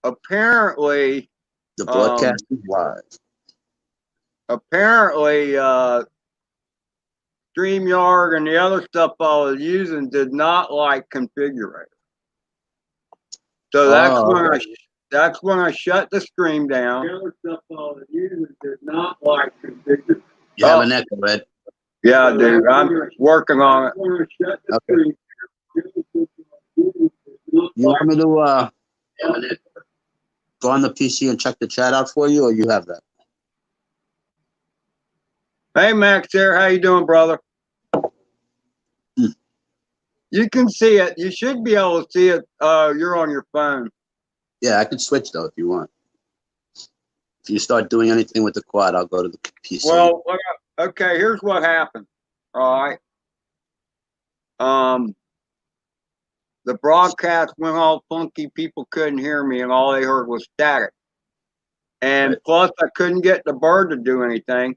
apparently, The broadcast is live. apparently, StreamYard and the other stuff I was using did not like configurator. So Okay. that's when I shut the stream down. The other stuff I was using did not like configurator. You have an echo, Ed. Yeah, so dude, I'm working on it. Okay. You want me to go on the PC and check the chat out for you, or you have that? Hey, Max there. How you doing, brother? You can see it. You should be able to see it. You're on your phone. Yeah, I can switch, though, if you want. If you start doing anything with the quad, I'll go to the PC. Well, okay, here's what happened. All right. The broadcast went all funky. People couldn't hear me, and all they heard was static. And plus, I couldn't get the bird to do anything.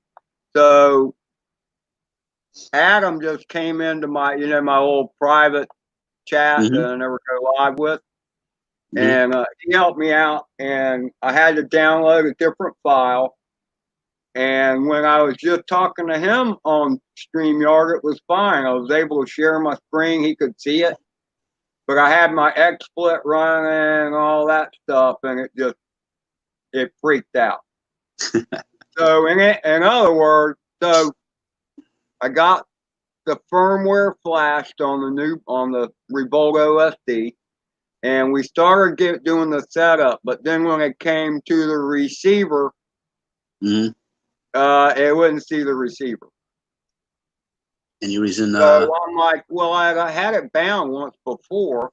So Adam just came into my, my old private chat that I never go live with. And he helped me out, and I had to download a different file. And when I was just talking to him on StreamYard, it was fine. I was able to share my screen. He could see it. But I had my XSplit running and all that stuff, and it freaked out. So in other words, so I got the firmware flashed on the Revolt OSD, and we started doing the setup. But then when it came to the receiver, it wouldn't see the receiver. And you was in. So I'm like, well, I had it bound once before,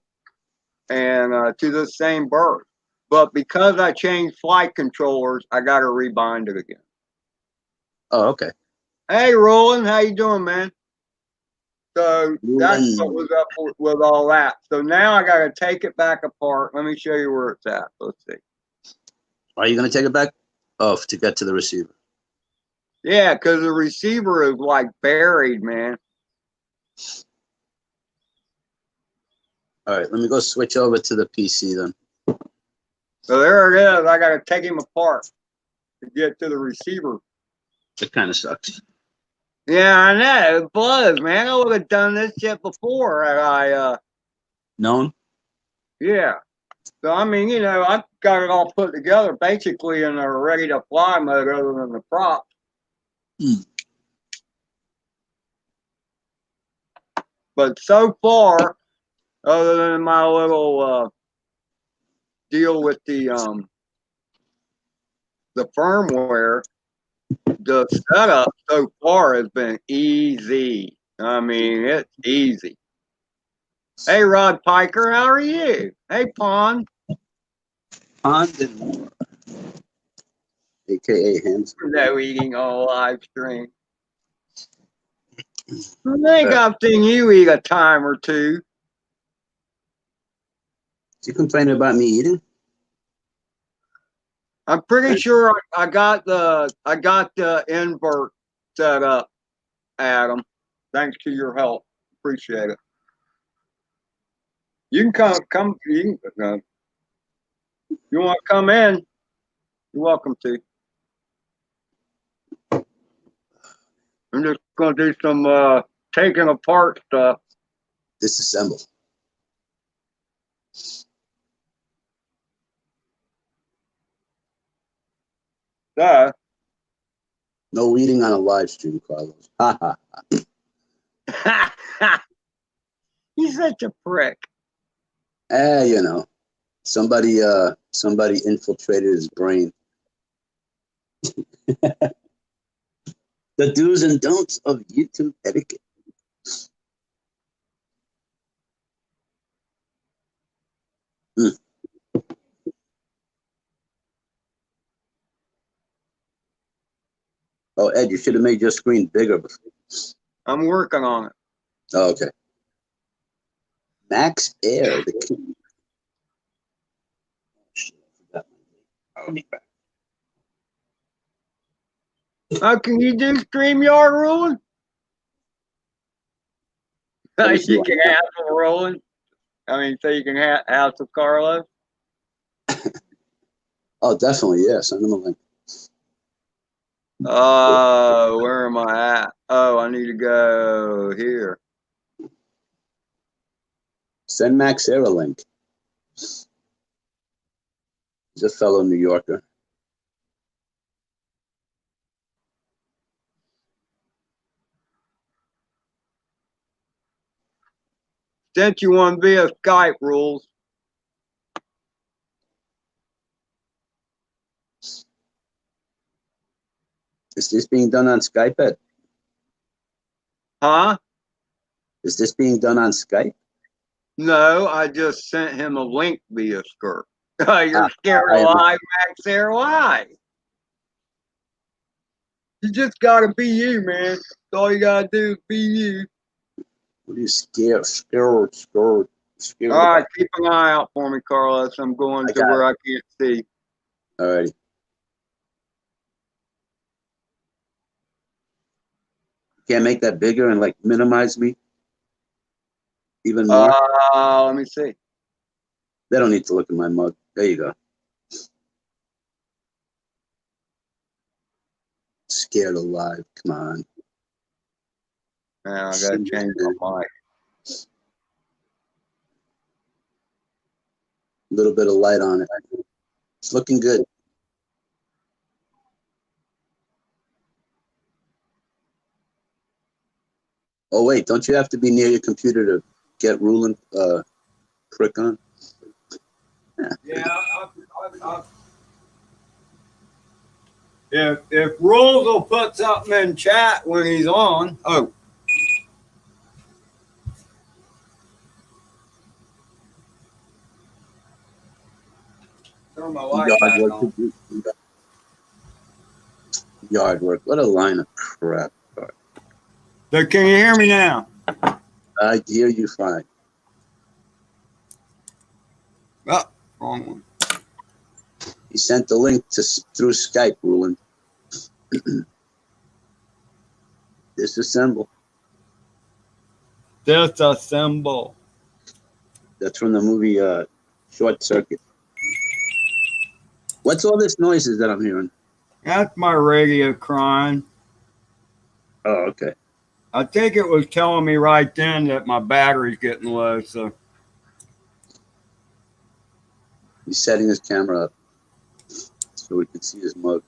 and to the same bird. But because I changed flight controllers, I got to rebind it again. Oh, okay. Hey, Roland, how you doing, man? So that's what was up with all that. So now I got to take it back apart. Let me show you where it's at. Let's see. Are you going to take it back? Oh, to get to the receiver. Yeah, because the receiver is like buried, man. All right, let me go switch over to the PC then. So there it is. I got to take him apart to get to the receiver. It kind of sucks. Yeah, I know. It was, man. I would have done this shit before had I known. Yeah. So I mean, I got it all put together basically in a ready to fly mode other than the prop. But so far, other than my little deal with the firmware, the setup so far has been easy. I mean, it's easy. Hey, Rod Piker, how are you? Hey, Pond. Pond and more. AKA Hands. No eating on live stream. I think I've seen you eat a time or two. Is you complaining about me eating? I'm pretty sure I got the invert set up, Adam. Thanks to your help. Appreciate it. You can come. You want to come in? You're welcome to. I'm just going to do some taking apart stuff. Disassemble. No eating on a live stream, Carlos. He's such a prick. Somebody infiltrated his brain. The do's and don'ts of YouTube etiquette. Oh, Ed, you should have made your screen bigger before. I'm working on it. Oh, okay. Max Air, the king. Oh, shit, I forgot my date. I'll be back. Oh, can you do StreamYard rolling? You can have some rolling. I mean, so you can have some Carlos. Oh, definitely. Yeah. Send them a link. Where am I at? Oh, I need to go here. Send Max Air a link. He's a fellow New Yorker. Sent you one via Skype, Rules. Is this being done on Skype, Ed? Huh? Is this being done on Skype? No, I just sent him a link via Skirt. You're scared alive, Max Air. Why? You just gotta be you, man. That's all you gotta do is be you. What are you scared? Scared. All right, keep an eye out for me, Carlos. I'm going to where I can't see. All righty. Can't make that bigger and like minimize me even more. Let me see. They don't need to look at my mug. There you go. Scared alive. Come on. Man, I gotta change my mic. A little bit of light on it. It's looking good. Oh wait, don't you have to be near your computer to get ruling prick on? Yeah, if Rules will put something in chat when he's on. Oh. Turn my light back on. Yard work. What a line of crap. So can you hear me now? I hear you fine. Oh, wrong one. He sent the link through Skype, ruling. Disassemble. Disassemble. That's from the movie Short Circuit. What's all this noises that I'm hearing? That's my radio crying. Oh, okay. I think it was telling me right then that my battery's getting low, so. He's setting his camera up so we can see his mug.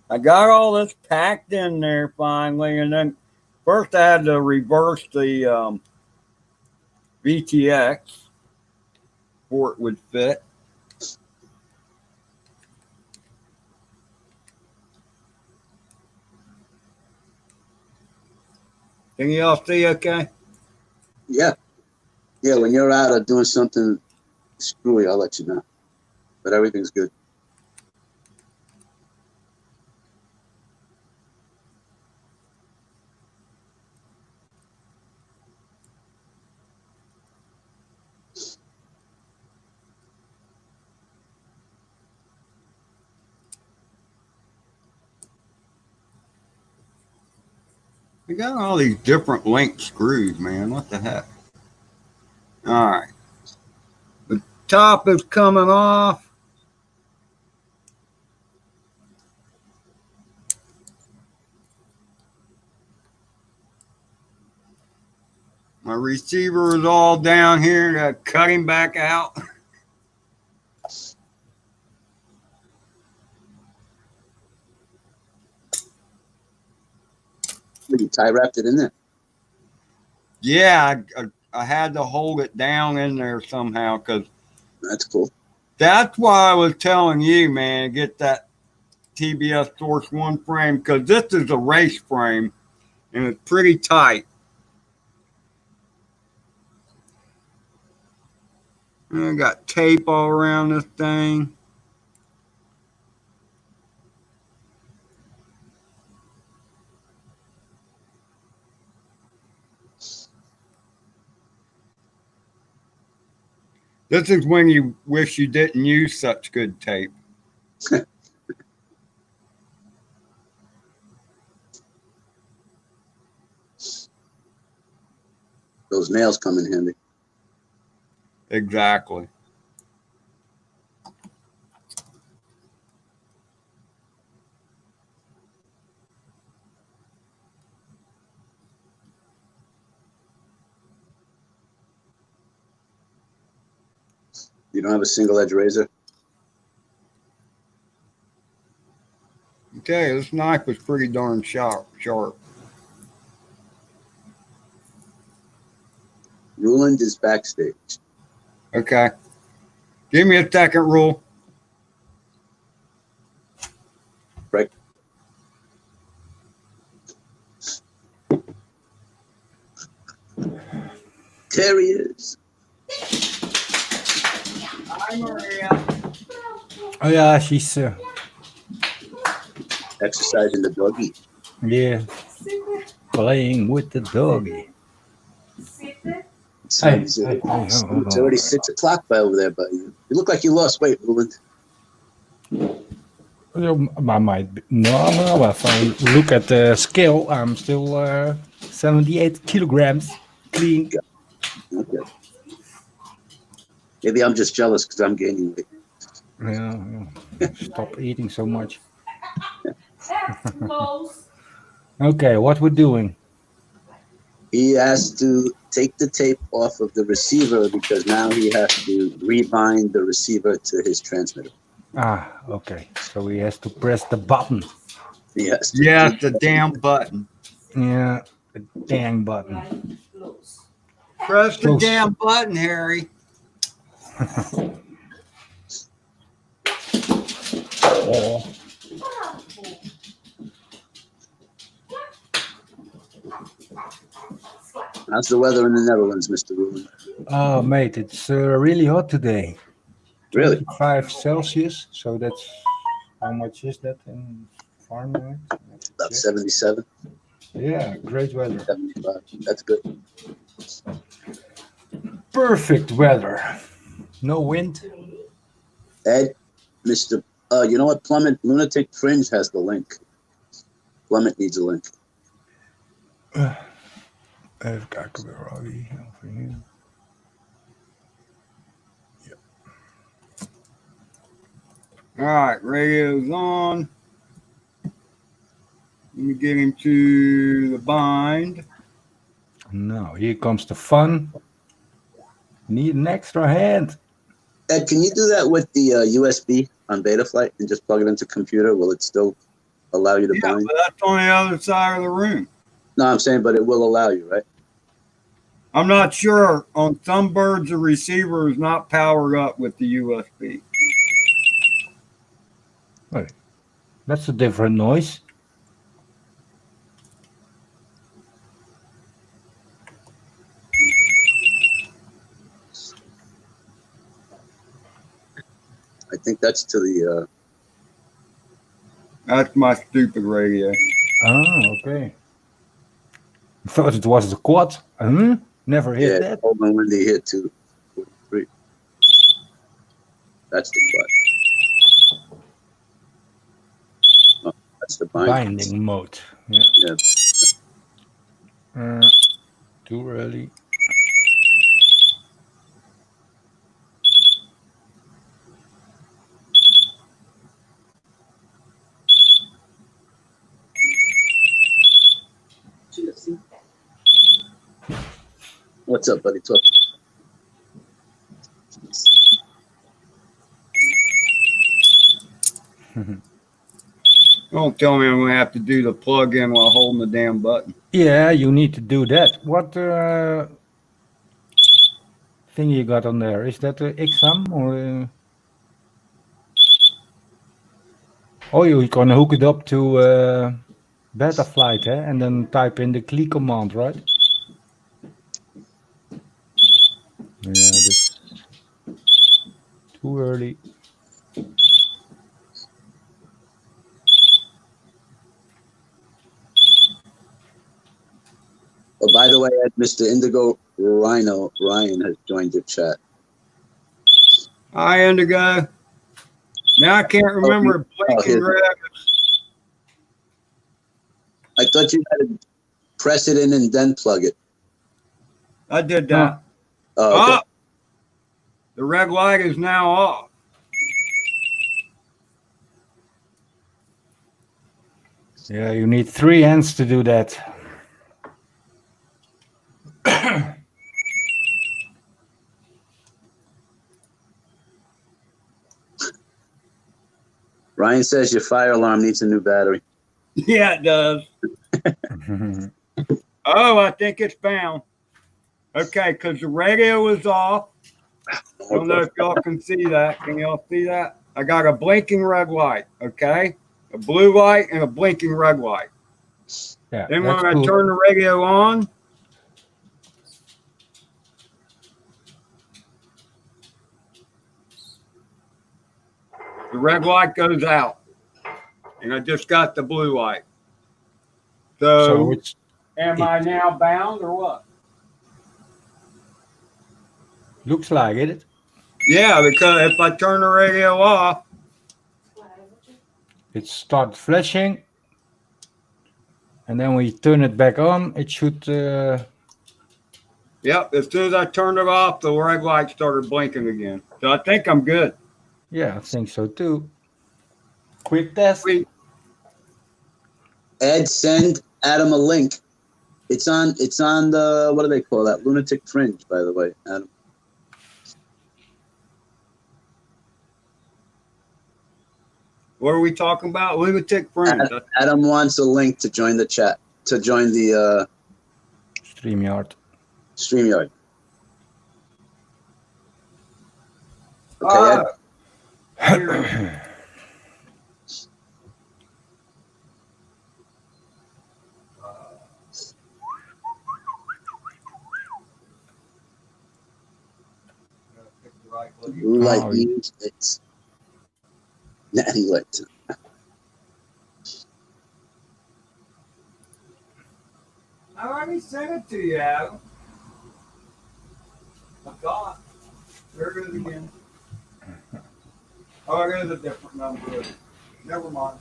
I got all this packed in there finally, and then first I had to reverse the VTX before it would fit. Can you all see okay? Yeah. Yeah, when you're out or doing something screwy, I'll let you know. But everything's good. I got all these different link screws, man. What the heck? All right. The top is coming off. My receiver is all down here. I cut him back out. You tie wrapped it in there. Yeah, I had to hold it down in there somehow because That's cool. that's why I was telling you, man, get that TBS Source 1 frame because this is a race frame and it's pretty tight. And I got tape all around this thing. This is when you wish you didn't use such good tape. Those nails come in handy. Exactly. You don't have a single edge razor? Okay, this knife was pretty darn sharp. Ruland is backstage. Okay. Give me a second, Rule. Right. There he is. Hi, Maria. Oh yeah, she's Exercising the doggy. yeah playing with the doggy. It's already 6 o'clock by over there, but you look like you lost weight, Ruland. I might be, no. If I look at the scale, I'm still 78 kilograms clean. Okay. Maybe I'm just jealous because I'm gaining weight. Yeah. Stop eating so much. Okay, what we're doing? He has to take the tape off of the receiver because now he has to rebind the receiver to his transmitter. Ah, okay. So he has to press the button. Yes. Yeah, the damn button. Yeah, the dang button. Press the damn button, Harry. Oh. How's the weather in the Netherlands, Mr. Ruland? Oh, mate, it's really hot today. Really? 25 Celsius. So that's, how much is that in Fahrenheit? About 77. Yeah, great weather. 75. That's good. Perfect weather. No wind. Ed, Mr. You know what? Plummet Lunatic Fringe has the link. Plummet needs a link. Even kijken, where are we? Over here. Yep. All right, radio's on. Let me get him to the bind. Now, here comes the fun. Need an extra hand. Ed, can you do that with the USB on Betaflight and just plug it into computer? Will it still allow you to bind? But that's on the other side of the room. No, I'm saying, but it will allow you, right? I'm not sure. On some birds, the receiver is not powered up with the USB. Wait, that's a different noise. I think that's to the... That's my stupid radio. Ah, okay. I thought it was the quad. Never hit that. Hold on when they hit 243. That's the quad. Oh, that's the binding mode. Yeah. Too early. What's up, buddy? Talk. Don't tell me I'm going to have to do the plug-in while holding the damn button. Yeah, you need to do that. What thing you got on there? Is that XM or? Oh, you can hook it up to Betaflight, and then type in the key command, right? Yeah, this too early. Oh, by the way, Mr. Indigo Ryan has joined the chat. Hi, Indigo. Now I can't remember blinking red. I thought you had to press it in and then plug it. I did that. Oh, okay. The red light is now off. Yeah, you need 3 hands to do that. Ryan says your fire alarm needs a new battery. Yeah, it does. Oh, I think it's found. Okay, because the radio is off. I don't know if y'all can see that. Can y'all see that? I got a blinking red light, okay? A blue light and a blinking red light. Yeah, Then when that's I cool. turn the radio on, the red light goes out. And I just got the blue light. So it's am I now bound or what? looks like it. Yeah, because if I turn the radio off, It starts flashing, and then when you turn it back on, it should. yep, as soon as I turned it off, the red light started blinking again. So I think I'm good. Yeah, I think so too. Quick test. Sweet. Ed, send Adam a link. It's on the, what do they call that? Lunatic Fringe, by the way, Adam. What are we talking about? Lunatic Fringe. Adam wants a link to join the chat, to join the StreamYard. StreamYard. Okay, Ed. Blue light means it's natty light. I already sent it to you, Adam. I thought. There it is again. Oh, it is a different number. Never mind.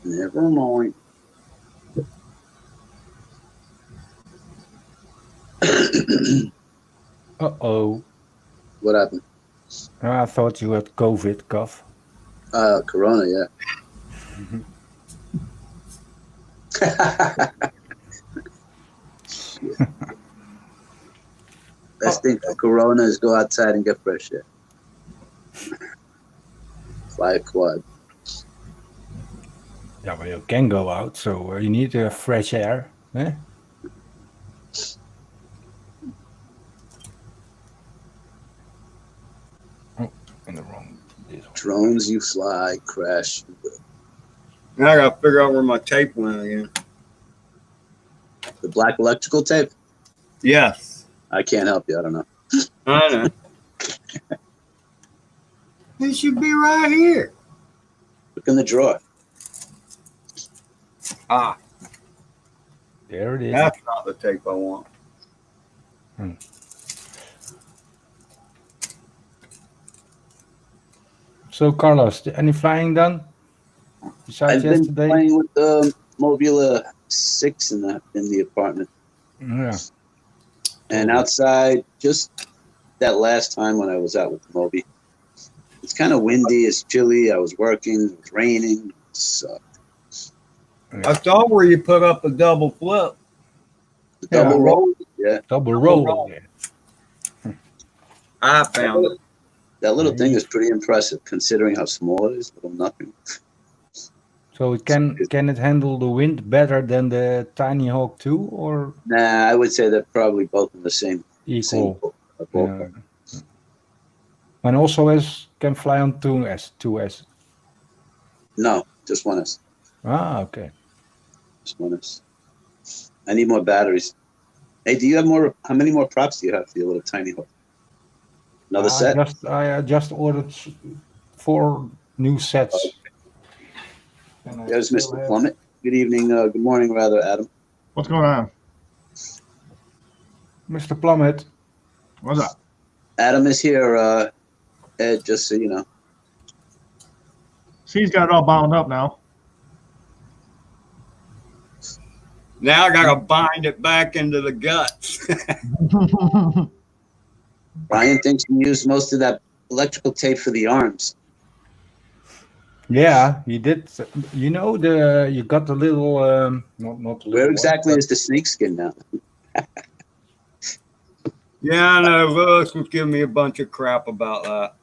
Never mind. Uh-oh. What happened? I thought you had COVID, cough. Corona, yeah. Best thing for Corona is go outside and get fresh air. Fly a quad. Yeah, but you can go out, so you need fresh air. Eh? Oh, in the wrong. Drones you fly, crash. Now I gotta figure out where my tape went again. The black electrical tape? Yes. I can't help you. I don't know. I know. It should be right here. Look in the drawer. Ah, There it is. that's not the tape I want. So, Carlos, any flying done? Besides I've been yesterday? playing with the Mobula 6 in the apartment. Yeah. And outside, just that last time when I was out with the Moby, it's kind of windy, it's chilly. I was working, it was raining. It sucked. I saw where you put up a double flip. The double roll, yeah. Double roll. Yeah. I found it. That little thing is pretty impressive considering how small it is. Little nothing. So it can it handle the wind better than the Tiny Hawk 2 or Nah, I would say they're probably both in the same equal? ballpark. And also can fly on 2S. No, just one S. Ah, okay. Just one S. I need more batteries. Hey, do you have more? How many more props do you have for your little Tiny Hawk? Another set? I just ordered 4 new sets. There's Mr. Plummet. Good evening. Good morning, rather, Adam. What's going on? Mr. Plummet. What's up? Adam is here, Ed, just so you know. She's got it all bound up now. Now I gotta bind it back into the guts. Brian thinks you used most of that electrical tape for the arms. Yeah, you did. You know you got the little not the little Where exactly one, is the snakeskin now? Yeah, I know. Willis was giving me a bunch of crap about that.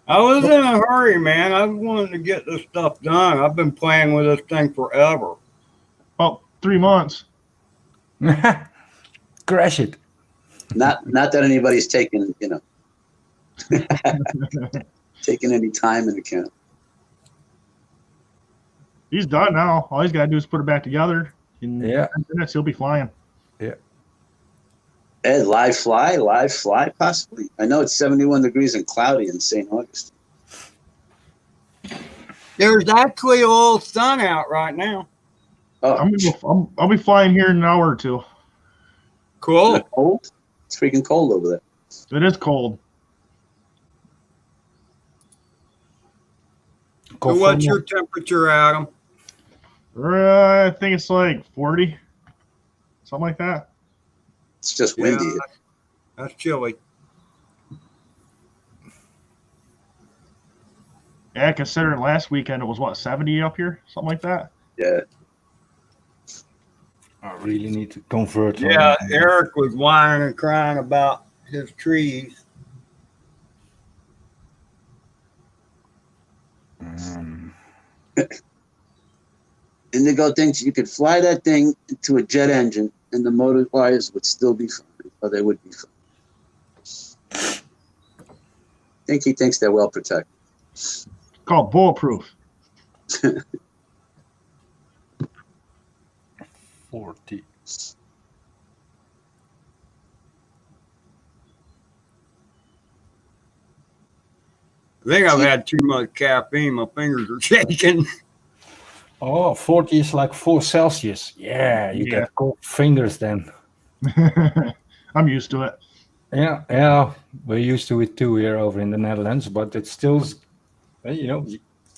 I was in a hurry, man. I wanted to get this stuff done. I've been playing with this thing forever. About 3 months. but crash it. Not that anybody's taking, taking any time in account. He's done now. All he's got to do is put it back together. In Yeah. 10 minutes, he'll be flying. Yeah. Ed, live fly, possibly. I know it's 71 degrees and cloudy in St. Augustine. There's actually a little sun out right now. Oh, I'll be flying here in an hour or two. is Cool. it cold? It's freaking cold over there. It is cold. So what's your temperature, Adam? I think it's like 40, something like that. It's just windy. Yeah, that's chilly. Yeah, considering last weekend it was what, 70 up here, something like that. Yeah. I really need to convert. Yeah, Eric was whining and crying about his trees. Indigo thinks you could fly that thing into a jet engine and the motor wires would still be fine, or they would be fine. I think he thinks they're well protected. It's called bulletproof. 40. I think I've had too much caffeine. My fingers are shaking. Oh, 40 is like 4 Celsius. Yeah, you get cold fingers then. I'm used to it. Yeah, we're used to it too here over in the Netherlands, but it's still, It's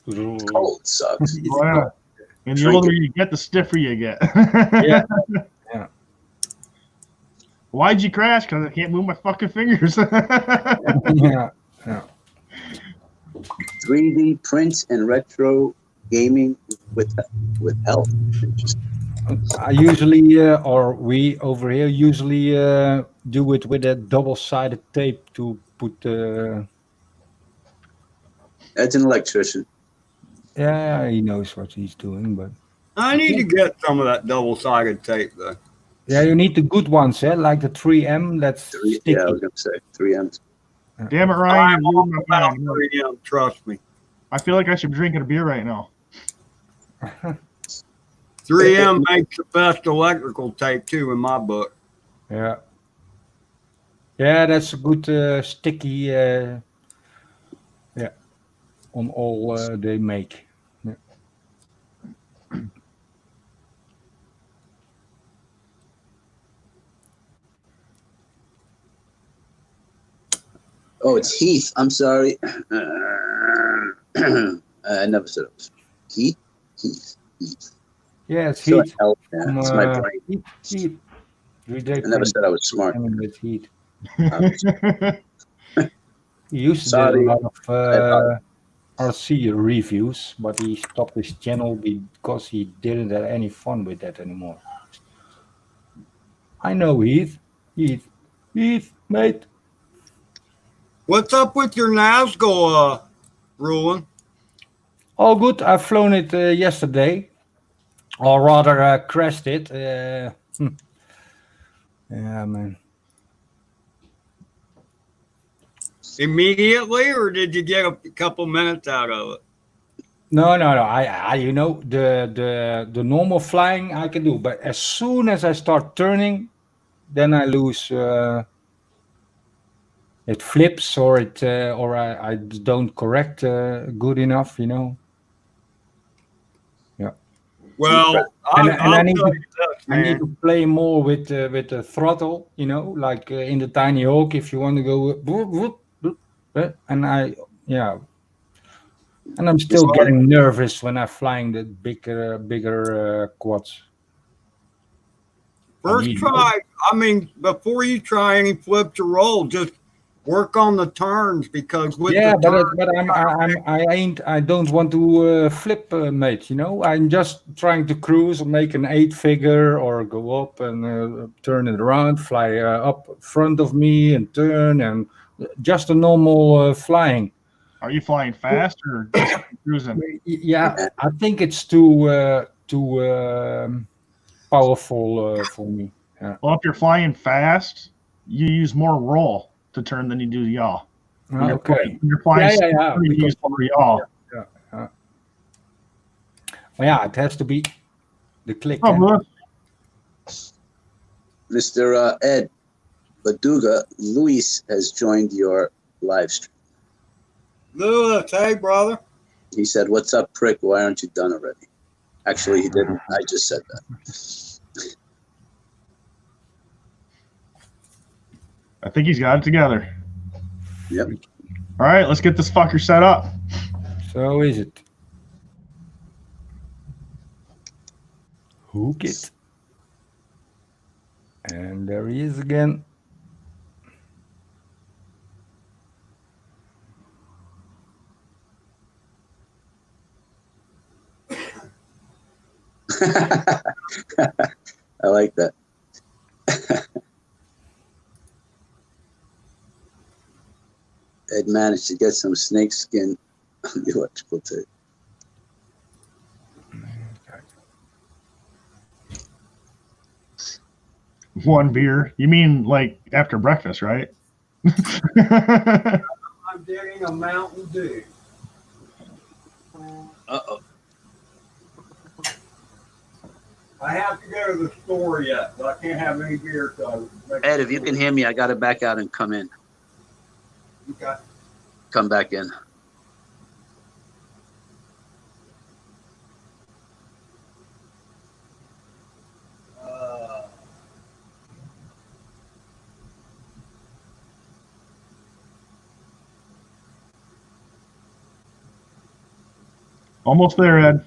cold, it sucks. Oh, yeah. And the older you get, the stiffer you get. Yeah. Why'd you crash? Because I can't move my fucking fingers. Yeah. 3D print and retro gaming with help. I usually, or we over here usually do it with a double-sided tape to put. Ed's an electrician. Yeah, he knows what he's doing, but. I need to get some of that double-sided tape, though. Yeah, you need the good ones, like the 3M. That's sticky. Yeah, I was gonna say 3M. Damn it, Ryan. You're ruining my About mind. 3M, trust me. I feel like I should be drinking a beer right now. 3M makes the best electrical tape, too, in my book. Yeah. Yeah, that's a good sticky. Yeah, on all they make. Yeah. Oh, it's Heath. I'm sorry. I never said it was Heath. Yeah, it's So heat. it's my brain. Heat. I never said I was smart. It's heat. Obviously. He used to Sorry. do a lot of RC reviews, but he stopped his channel because he didn't have any fun with that anymore. I know, Heath, mate. What's up with your Nazgul, Roland? All good. I've flown it yesterday, or rather crashed it. Yeah, man. Immediately, or did you get a couple minutes out of it? No. I the normal flying I can do, but as soon as I start turning, then I lose. It flips, or I don't correct good enough, Yeah. Well, I need tell you this, I need to play more with the throttle, like in the Tiny Hawk. If you want to go, whoop, whoop, whoop, and And I'm still getting nervous when I'm flying the bigger quads. First try, I mean, before you try any flips or roll, just work on the turns because with Yeah, the turns, but I don't want to flip, mate. You know, I'm just trying to cruise or make an 8-figure or go up and turn it around, fly up front of me and turn and just a normal flying. Are you flying fast or just cruising? Yeah, I think it's too powerful for me. Yeah. Well, if you're flying fast, you use more roll to turn than you do yaw. When Okay. you're flying Yeah. slow, you use more yaw. Yeah. Well, yeah, it has to be the click. Oh, Lewis. Mr. Ed Baduga, Luis has joined your live stream. Lewis, hey brother. He said, "What's up, prick? Why aren't you done already?" Actually, he didn't. I just said that. I think he's got it together. Yep. All right, let's get this fucker set up. So is it. Hook it. And there he is again. I like that. Ed managed to get some snakeskin on the electrical tape. One beer. You mean like after breakfast, right? I'm getting a Mountain Dew. Uh-oh. I have to go to the store yet, but I can't have any beer. So Ed, if you can hear me, I got to back out and come in. Okay. Come back in. Almost there, Ed.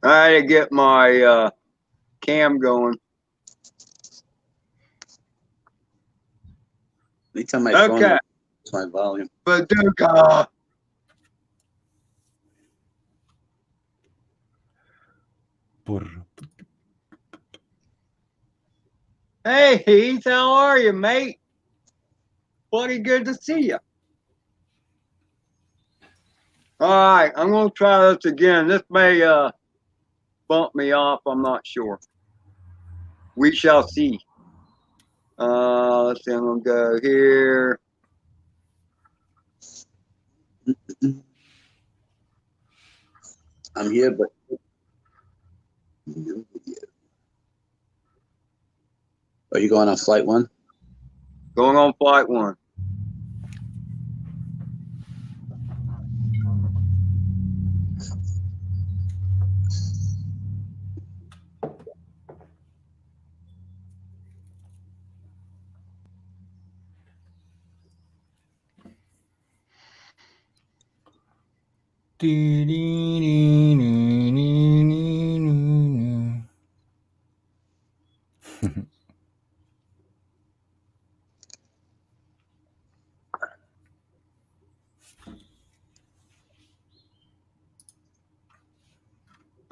I had to get my cam going. Anytime my phone Okay. is my volume. Baduka. Hey Heath, how are you, mate? Bloody good to see you. All right, I'm gonna try this again. This may bump me off. I'm not sure. We shall see. Let's see. I'm gonna go here. I'm here, but no video. Are you going on FlightOne? Going on FlightOne.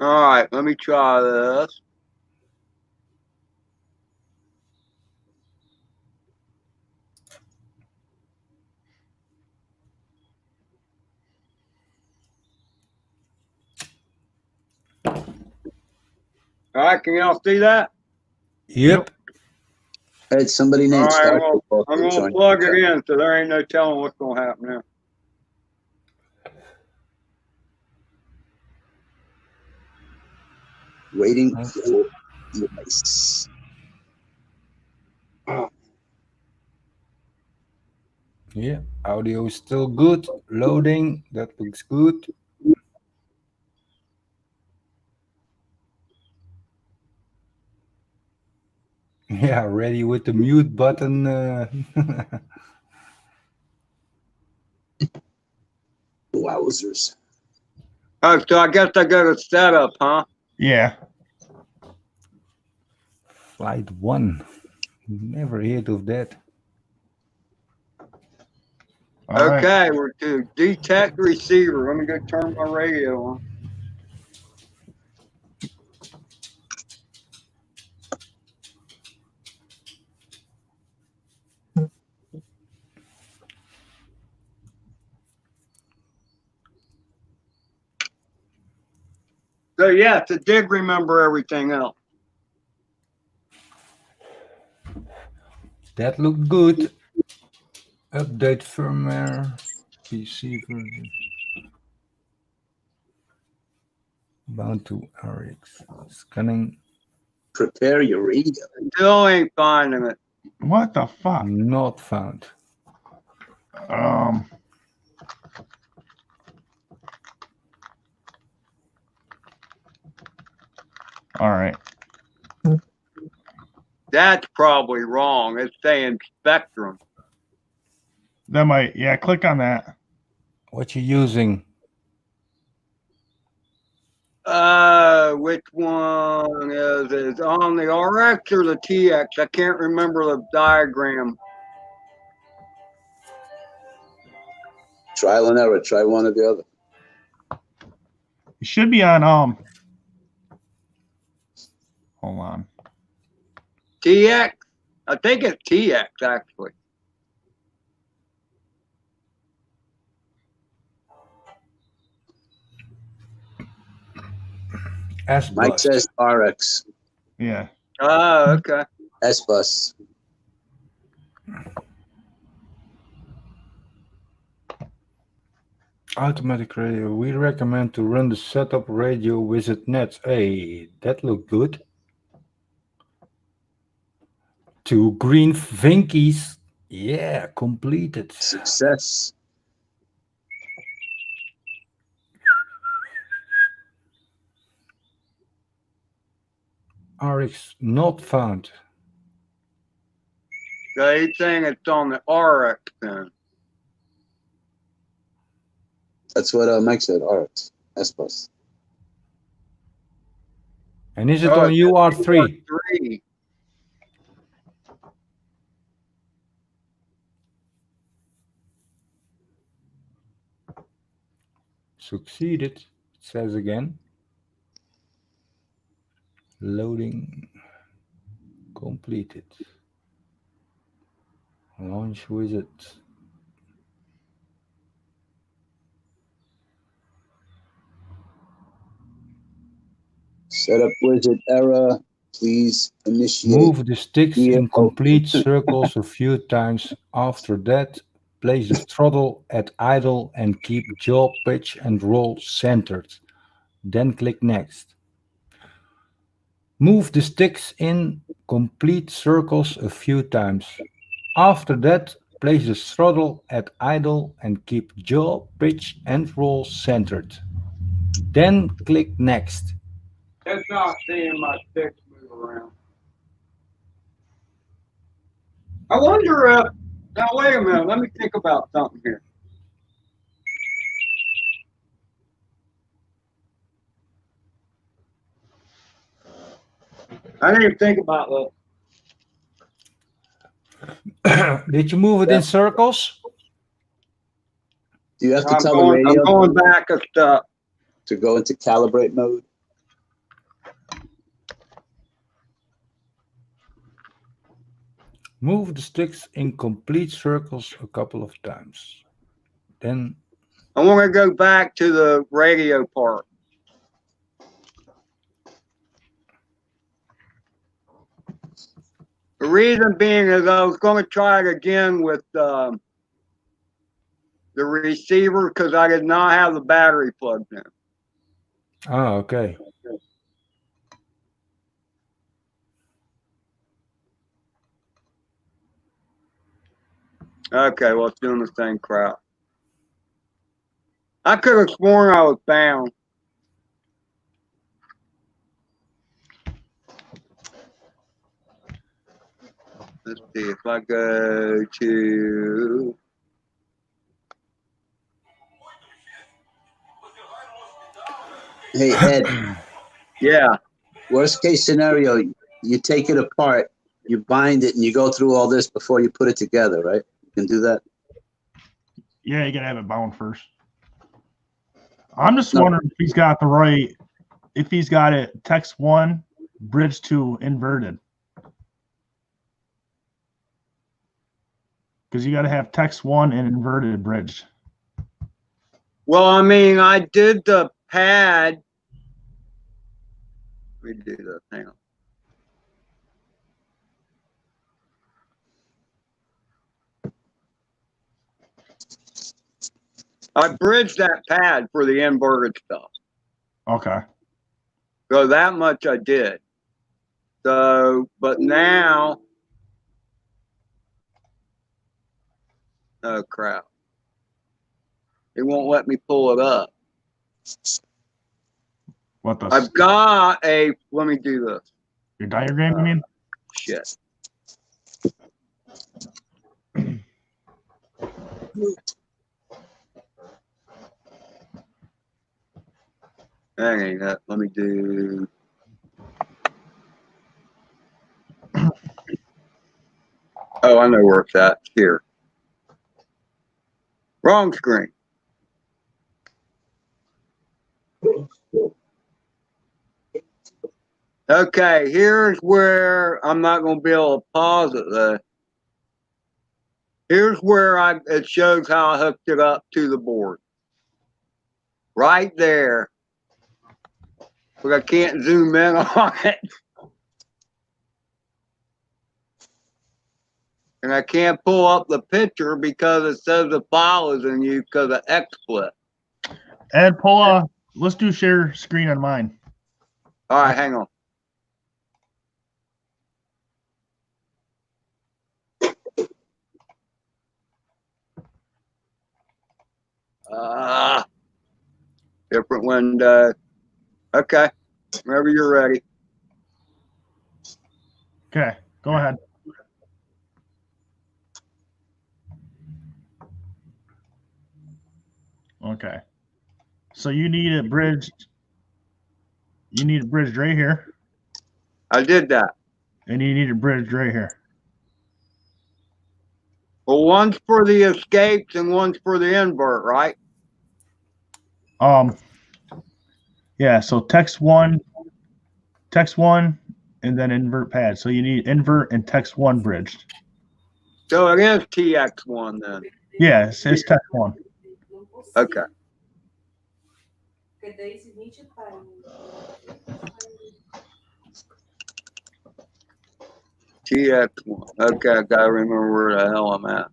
All right, let me try this. All right, can y'all see that? Yep. Ed, somebody All named right, Star. I'm gonna plug it in, so there ain't no telling what's gonna happen now. Waiting for device. Yeah, audio is still good. Loading, that looks good. Yeah, ready with the mute button. wowzers. Oh, so I guess I go to setup, huh? Yeah. FlightOne. Never heard of that. All right. Okay, we're to detect receiver. Let me go turn my radio on. So yes, it did remember everything else. That looked good. Update firmware. PC version. Bound to RX. Scanning. Prepare your radio. Still ain't finding it. What the fuck? Not found. All right. That's probably wrong. It's saying Spectrum. That might. Yeah. Click on that. What you using? Which one is it? Is it on the RX or the TX? I can't remember the diagram. Trial and error. Try one or the other. It should be on. Hold on. TX? I think it's TX actually. Mike says RX. Yeah. Oh, okay. S-Bus. Automatic radio. We recommend to run the setup radio wizard nets. Hey, that looked good. 2 green Vinkies. Yeah, completed. Success. RX not found. So he's saying it's on the RX then. That's what Mike said. RX. S-Bus. And is it on UR3? UR3. Succeeded, it says again. Loading completed. Launch wizard. Setup wizard error. Please initiate. Move the sticks in complete circles a few times. After that, place the throttle at idle and keep jaw, pitch, and roll centered. Then click Next. Move the sticks in complete circles a few times. After that, place the throttle at idle and keep jaw, pitch, and roll centered. Then click Next. That's not seeing my sticks move around. I wonder if, now wait a minute, let me think about something here. I didn't even think about that. Did you move it in circles? Do you have to tell the radio I'm going back a step. to go into calibrate mode? Move the sticks in complete circles a couple of times. Then I want to go back to the radio part. The reason being is I was going to try it again with the receiver because I did not have the battery plugged in. oh, okay. Okay, well, it's doing the same crap. I could have sworn I was bound. Let's see if I go to Hey, Ed, Yeah. worst case scenario, you take it apart, you bind it, and you go through all this before you put it together, right? You can do that? Yeah, you gotta have it bound first. I'm just No. wondering if he's got the right, if he's got it text 1, bridge 2 inverted. Because you got to have text 1 and inverted bridge. Well, I mean, I did the pad. Let me do this. Hang on. I bridged that pad for the inverted stuff. Okay. So that much I did. So, but now, oh crap. It won't let me pull it up. What the? I've got a, let me do this. Your diagram, you mean? Shit. Hang on, let me do. Oh, I know where it's at. Here. Wrong screen. Okay, here's where I'm not going to be able to pause it though. Here's where it shows how I hooked it up to the board. Right there. But I can't zoom in on it. And I can't pull up the picture because it says the file is in use because of XSplit. Ed, let's do share screen on mine. All right, hang on. Different window. Okay, whenever you're ready. Okay, go ahead. Okay. So you need it bridged. You need it bridged right here. I did that. And you need it bridged right here. Well, one's for the escapes and one's for the invert, right? Yeah, so text 1, and then invert pad. So you need invert and text 1 bridged. So it is TX1 then. Yeah, it's text 1. Okay. TX1. Okay, I gotta remember where the hell I'm at.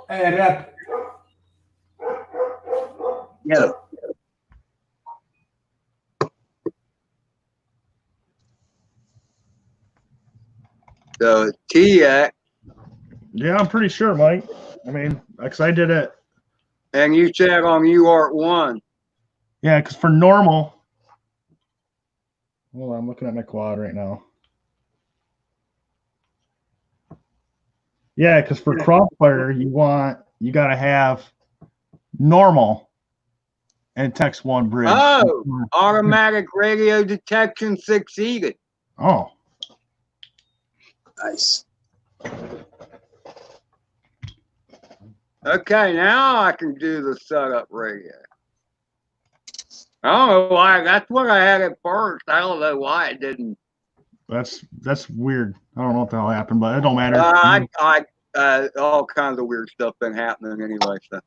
Hey, Red. Yeah. So it's TX. Yeah, I'm pretty sure, Mike. I mean, because I did it. And you said on UART1. Yeah, because for normal. Hold on, I'm looking at my quad right now. Yeah, because for Crossfire, you got to have normal and text 1 bridge. Oh, automatic radio detection succeeded. Oh. Nice. Okay, now I can do the setup radio. I don't know why. That's what I had at first. I don't know why it didn't. That's weird. I don't know what the hell happened, but it don't matter. All kinds of weird stuff been happening anyway. So.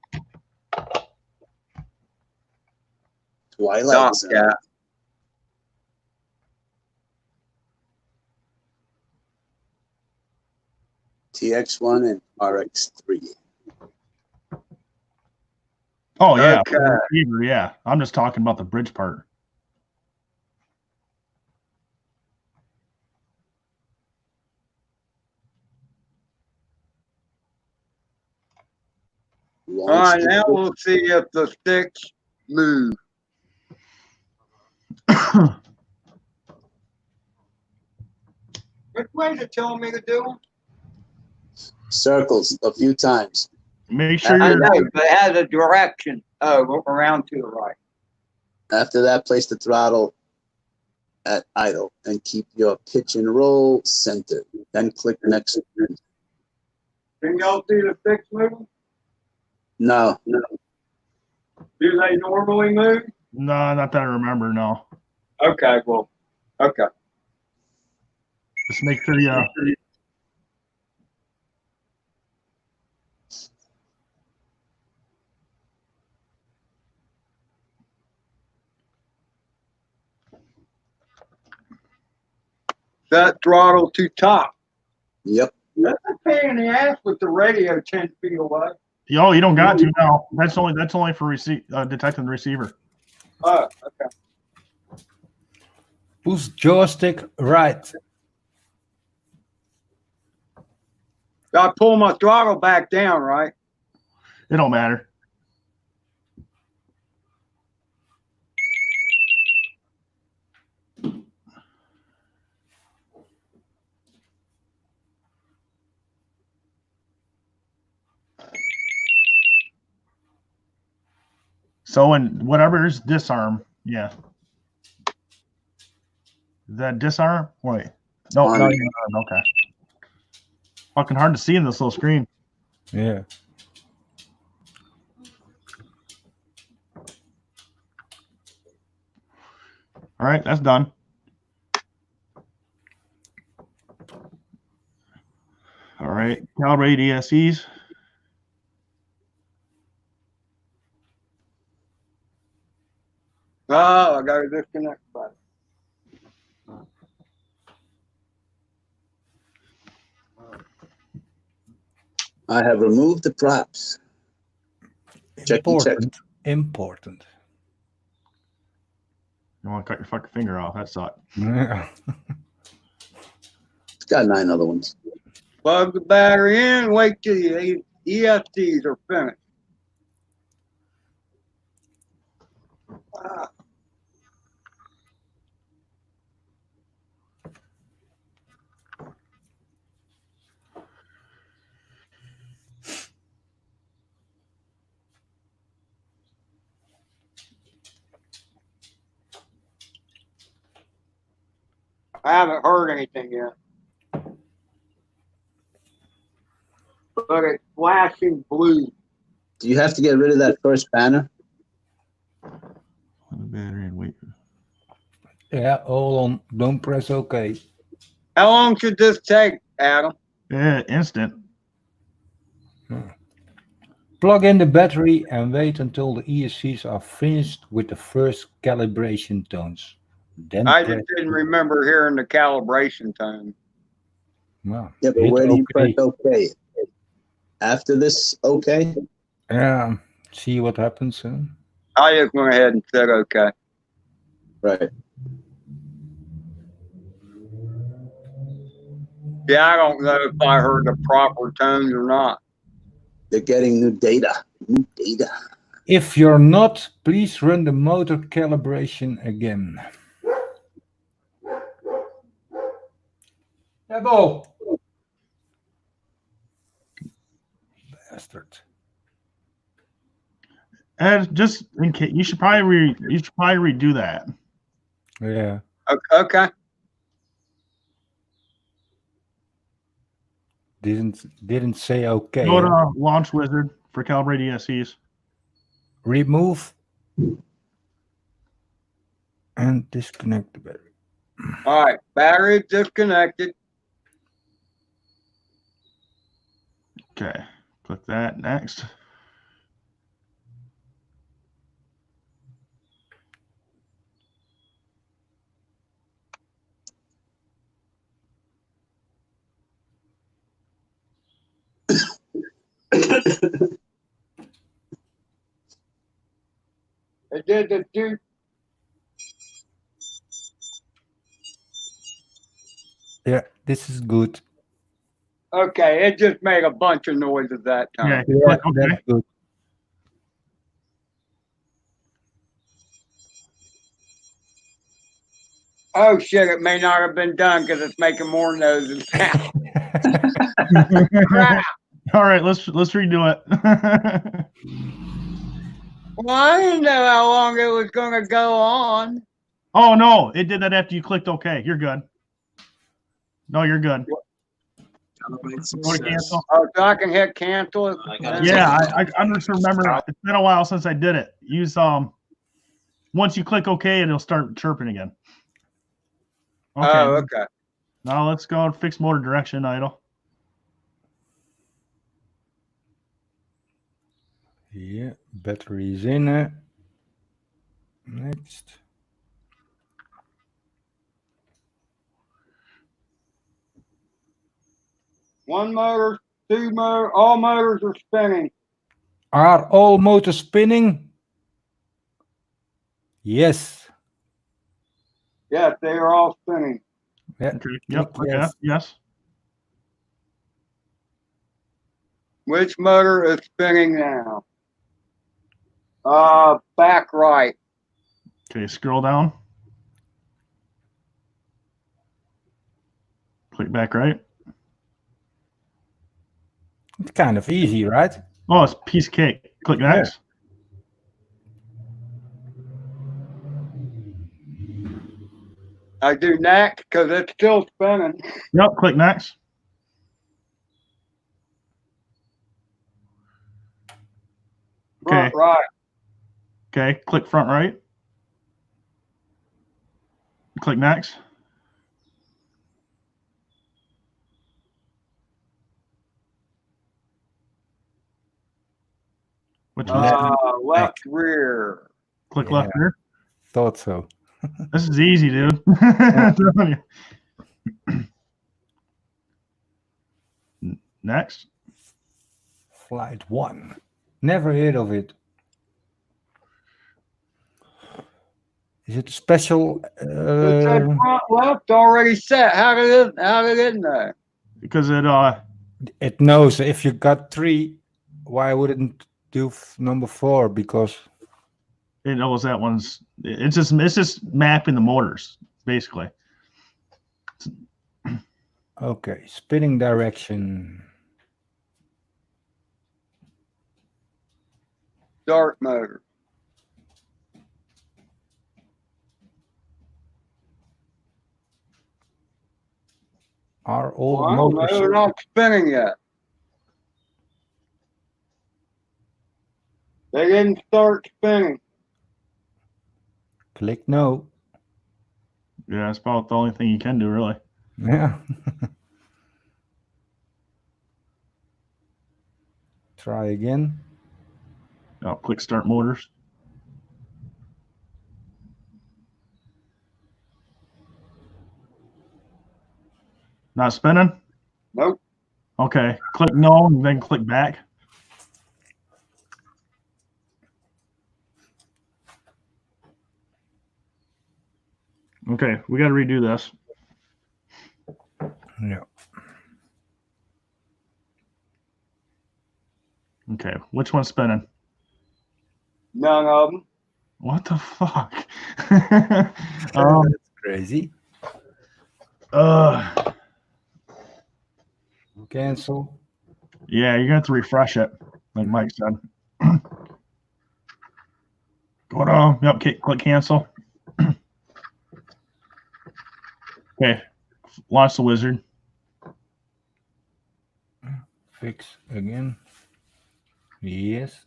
Twilight Zone. Yeah. TX1 and RX3. Oh yeah, Okay. Yeah. I'm just talking about the bridge part. All right, now we'll see if the sticks move. Which way is it telling me to do them? Circles a few times. Make sure I you're. know, but it has a direction. Oh, around to the right. After that, place the throttle at idle and keep your pitch and roll centered. Then click next. Can y'all see the sticks moving? No. Do they normally move? No, not that I remember. No. Okay, well, okay. Just make sure you. That throttle to top. Yep. That's a pain in the ass with the radio 10 feet away. Oh, you don't got to now. That's only for detecting the receiver. Oh, okay. Push joystick right. I pull my throttle back down, right? It don't matter. So, and whatever's disarm, yeah. Is that disarm? Wait. No, no, okay. Fucking hard to see in this little screen. Yeah. All right, that's done. All right, calibrate ESCs. Oh, I got to disconnect button. I have removed the props. Check. Important. You want to cut your fucking finger off? That sucked. Yeah. It's got 9 other ones. Plug the battery in, wait till the ESCs are finished. I haven't heard anything yet. But it's flashing blue. Do you have to get rid of that first banner? The battery and wait. Yeah, hold on. Don't press OK. How long should this take, Adam? Yeah, instant. Plug in the battery and wait until the ESCs are finished with the first calibration tones. Then I just didn't remember hearing the calibration tone. Wow. Yeah, but where do you press OK? After this OK? Yeah. See what happens. Huh? I just went ahead and said okay. Right. Yeah, I don't know if I heard the proper tones or not. They're getting new data. If you're not, please run the motor calibration again. Ebo! Bastard. And just in case, you should probably redo that. Yeah. Okay. Didn't say okay. Go to Launch Wizard for calibrate ESCs. Remove and disconnect the battery. All right, battery disconnected. Okay, click that next. It did the two. Yeah, this is good. Okay, it just made a bunch of noises that time. Yeah, Yeah, click OK. that's good. Oh shit, it may not have been done because it's making more noises now. Crap. All right, let's redo it. Well, I didn't know how long it was going to go on. Oh, no. It did that after you clicked OK. You're good. No, you're good. Go to cancel. Oh, so I can hit cancel it? Yeah, I just remember it's been a while since I did it. Use once you click OK, it'll start chirping again. Okay. Oh, okay. Now let's go and fix motor direction idle. Yeah, battery is in. Next. One motor, two motor, all motors are spinning. Are all motors spinning? Yes. Yes, they are all spinning. Yeah. Okay. Yep. Click Okay. yes. Yes. Which motor is spinning now? Back right. Okay. Scroll down. Click back right. It's kind of easy, right? Oh, it's piece of cake. Click next. I do next because it's still spinning. Yep. Click next. Front right. Okay. Click front right. Click next. Which one? Left rear. Click left rear. Thought so. This is easy, dude. I'm telling you. Next. FlightOne. Never heard of it. Is it special? It said front left already set. How did it know? Because It knows if you got 3, why wouldn't do number 4? Because it knows that one's. It's just mapping the motors basically. okay, spinning direction. Start motor. Are all I don't know, motors they're not spinning yet. They didn't start spinning. click no? Yeah, that's about the only thing you can do, really. Yeah. Try again. Oh, click start motors. Not spinning? Nope. Okay. Click no and then click back. Okay, we got to redo this. Yeah. Okay, which one's spinning? None of them. What the fuck? That's crazy. Cancel. Yeah, you're gonna have to refresh it, like Mike said. Go down. Yep. Click cancel. Okay. Launch the wizard. Fix again. Yes.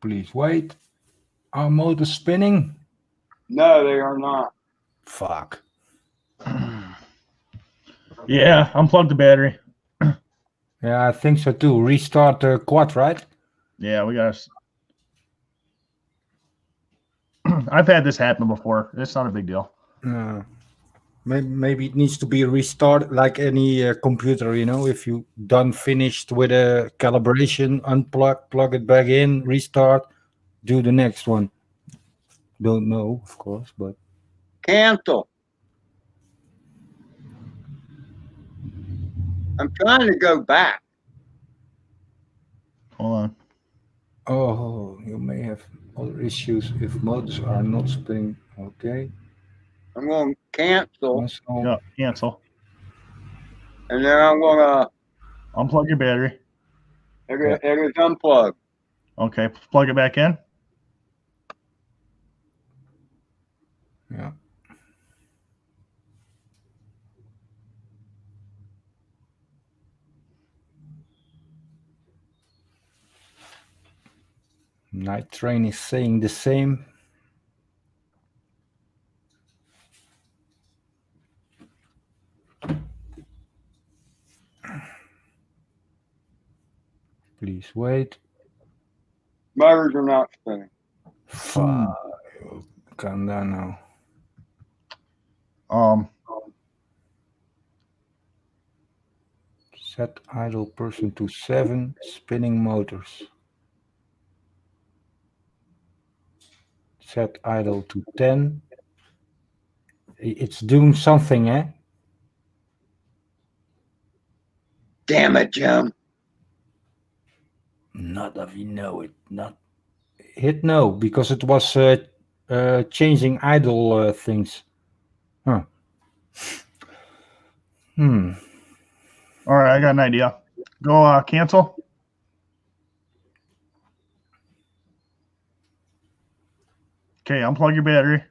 Please wait. Are motors spinning? No, they are not. Fuck. Yeah, unplug the battery. Yeah, I think so too. Restart the quad, right? Yeah, we got. I've had this happen before. It's not a big deal. Maybe it needs to be restarted like any computer, you know, if you done finished with a calibration, unplug, plug it back in, restart, do the next one. Don't know, of course, but Cancel. I'm trying to go back. Hold on. oh, you may have other issues if motors are not spinning. Okay. I'm going to cancel, Yeah, cancel. and then I'm going to Unplug your battery. it is unplugged. Okay, plug it back in. Yeah. Night Train is saying the same. Please wait. Motors are not spinning. Fuck. Calm down now. Set idle person to 7 spinning motors. Set idle to 10. It's doing something, eh? Damn it, Jim. Not that we know it. Not hit no, because it was changing idle things. Huh. All right, I got an idea. Go cancel. Okay, unplug your battery.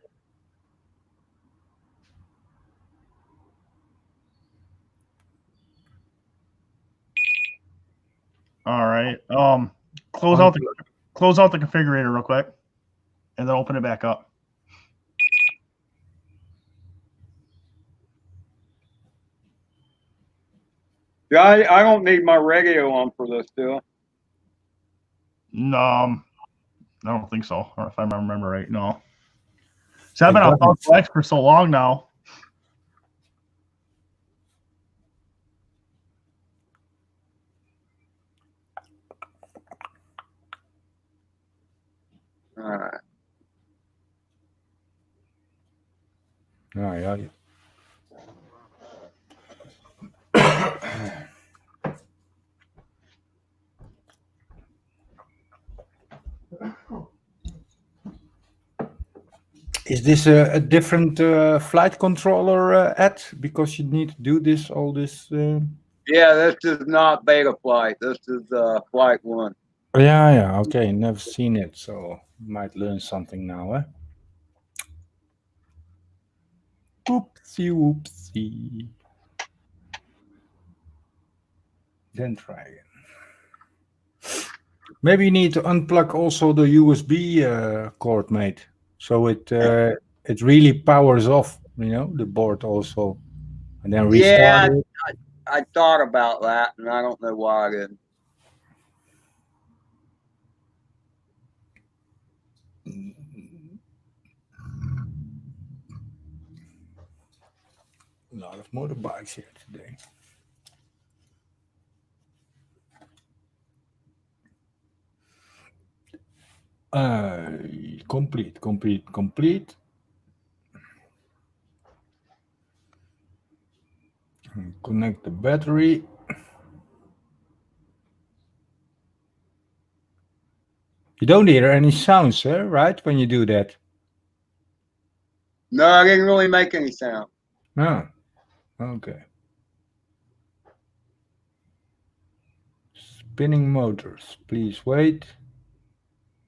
All right. Close out the configurator real quick, and then open it back up. Yeah, I don't need my radio on for this, do I? No, I don't think so. Or if I remember right, no. So I've been on Flex for so long now. All right. Oh, yeah. Is this a different flight controller, Ed? Because you need to do this, all this. Yeah, this is not Beta Flight. This is FlightOne. Yeah. Okay, never seen it, so might learn something now, eh? Whoopsie. Then try again. Maybe you need to unplug also the USB cord, mate, so it really powers off, the board also, and then restart it. I thought about that, and I don't know why I didn't. A lot of motorbikes here today. Complete. Connect the battery. You don't hear any sounds, right, when you do that? No, I didn't really make any sound. No. Okay. Spinning motors. Please wait.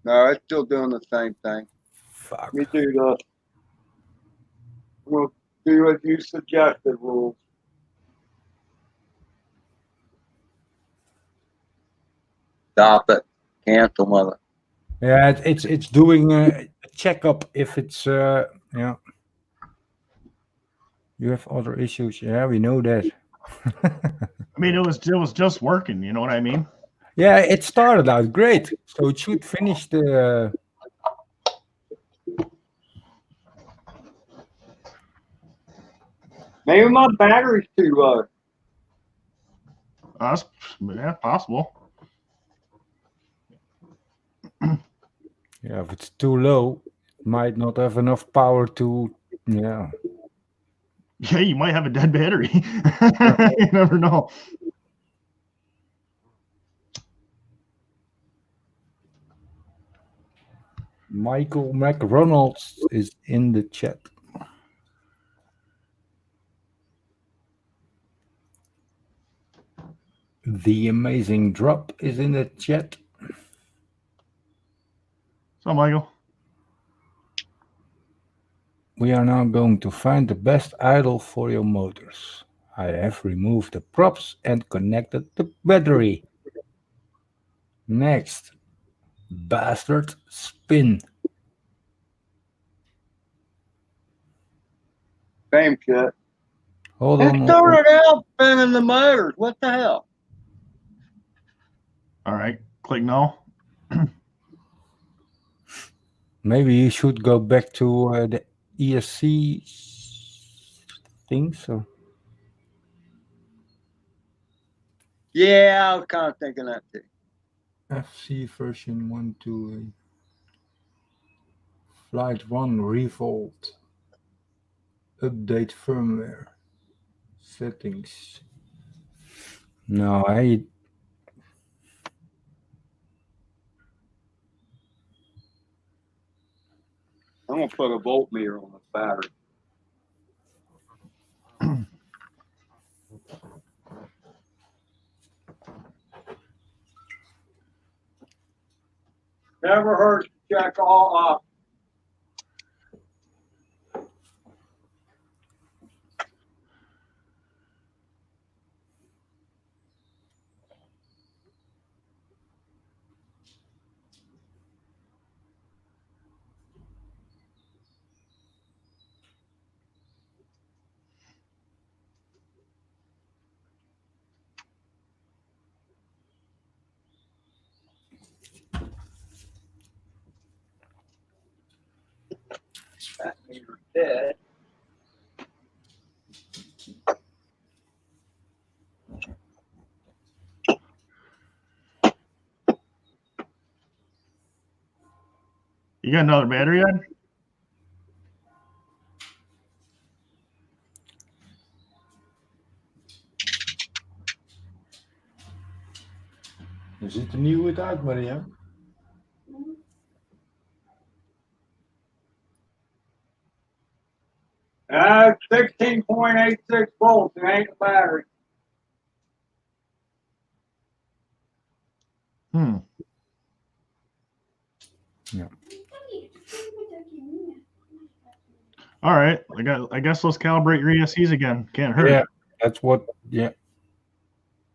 No, it's still doing the same thing. Fuck. Let me do this. We'll do as you suggested, rules. Stop it. Cancel, mother. Yeah, it's doing a checkup if it's yeah. You have other issues. Yeah, we know that. I mean, it was just working. You know what I mean? Yeah, it started out great, so it should finish the. Maybe my battery's too low. That's possible. Yeah, if it's too low, it might not have enough power to. Yeah. Yeah, you might have a dead battery. You never know. Michael McRonalds is in the chat. The amazing drop is in the chat. So, Michael. We are now going to find the best idle for your motors. I have removed the props and connected the battery. Next, bastard spin. Same shit. Hold It on. started out spinning the motors. What the hell? All right. Click no. Maybe you should go back to the ESC things. Or... Yeah, I was kind of thinking that too. FC version 1.2. FlightOne Revolt. Update firmware. Settings. No, I'm gonna put a voltmeter on the battery. Never hurts to check all up. That meter's dead. You got another battery on? Er zit een nieuwe uit, Maria. 16.86 volts. It ain't a battery. Yeah. All right. I guess let's calibrate your ESCs again. Can't hurt. Yeah, that's what. Yeah,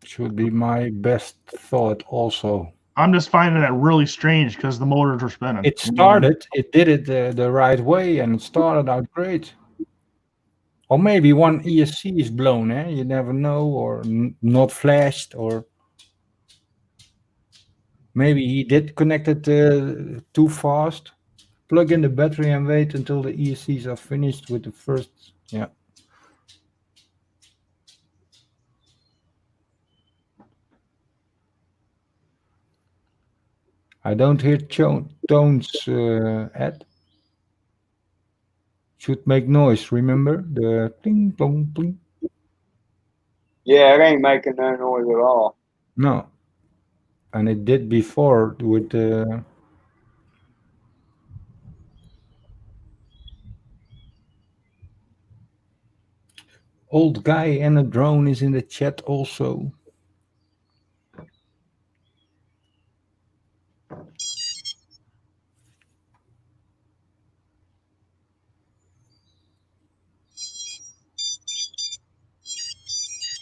should be my best thought. Also, I'm just finding that really strange because the motors are spinning. it started. It did it the right way, and it started out great. Or maybe one ESC is blown. You never know, or not flashed, or maybe he did connect it too fast. Plug in the battery and wait until the ESCs are finished with the first. Yeah. I don't hear tones, Ed. Should make noise, remember? The pling, plong, pling. Yeah, it ain't making no noise at all. No. And it did before with the... Old guy and a drone is in the chat also.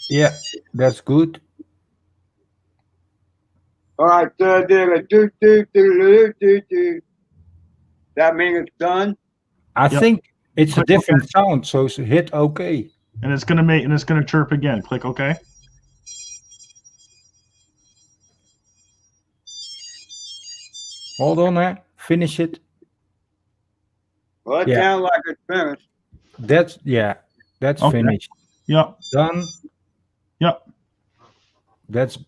Yeah, that's good. All right, so do. That means it's done. I think it's a different sound, so hit OK. And it's gonna chirp again. Click OK. Hold on there. Finish it. Well, it sounds like it's finished. That's finished. Yep. Done. Yep. That's.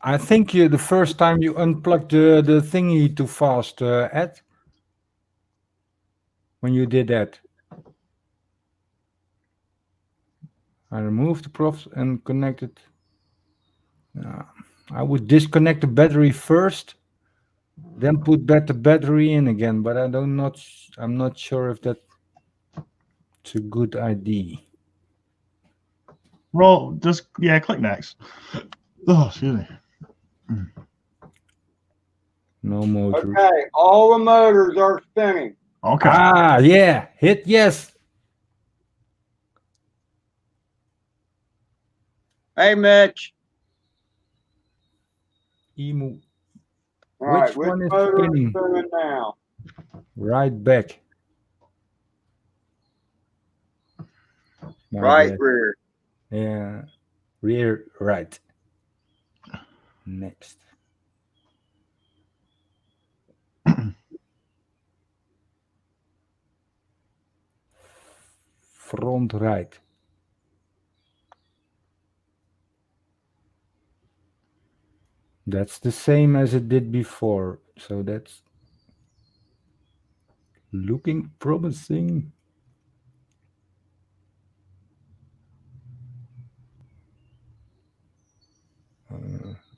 I think the first time you unplugged the thingy too fast, Ed. When you did that. I removed the props and connected. I would disconnect the battery first, then put back the battery in again. But I'm not sure if that's a good idea. Well, just click next. Oh, excuse me. No motor. Okay, all the motors are spinning. Okay. Ah, yeah. Hit yes. Hey, Mitch. Emu. All right, Which which one is motor is spinning? spinning now? Right back. My Right bad. rear. Yeah. Rear right. Next. Front right. That's the same as it did before. So that's looking promising.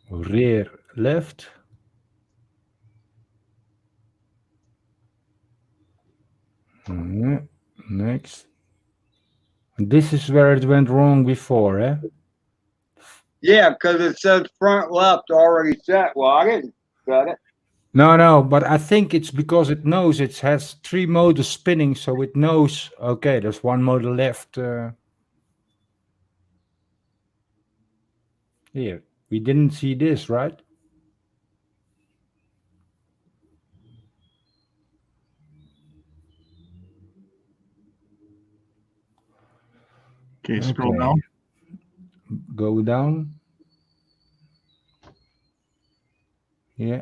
Rear left. Next. This is where it went wrong before, eh? Yeah, because it says front left already set. Well, I didn't set it. No, but I think it's because it knows it has 3 motors spinning, so it knows, okay, there's 1 motor left. Here, we didn't see this, right? Okay, scroll down. Go down. Yeah.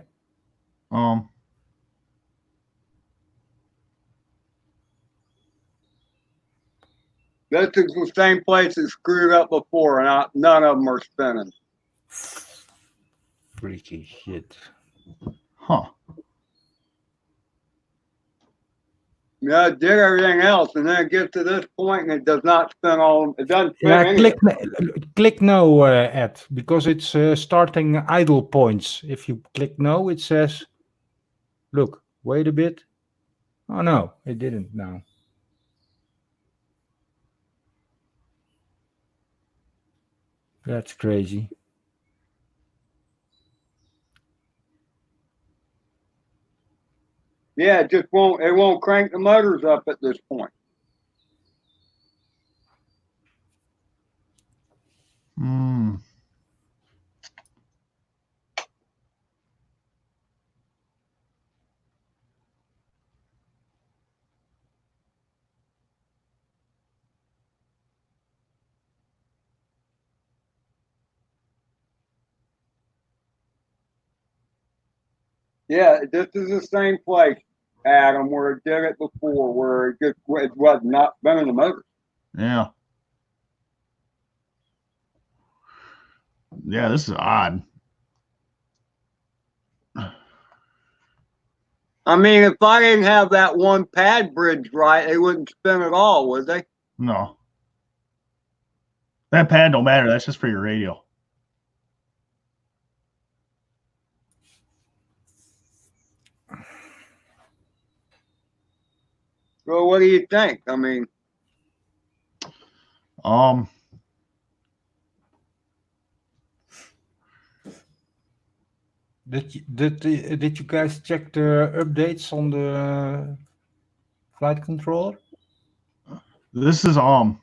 This is the same place it screwed up before, and none of them are spinning. Freaky shit. Huh. Yeah, it did everything else, and then it gets to this point, and it does not spin all. It doesn't spin Yeah, any. click no, Ed, because it's starting idle points. If you click no, it says, look, wait a bit. Oh no, it didn't now. That's crazy. Yeah, it just won't. It won't crank the motors up at this point. Yeah, this is the same place, Adam, where it did it before, where it was not spinning the motors. Yeah. Yeah, this is odd. I mean, if I didn't have that one pad bridge right, they wouldn't spin at all, would they? No. That pad don't matter. That's just for your radio. So what do you think? I mean, Did you guys check the updates on the flight controller? This is old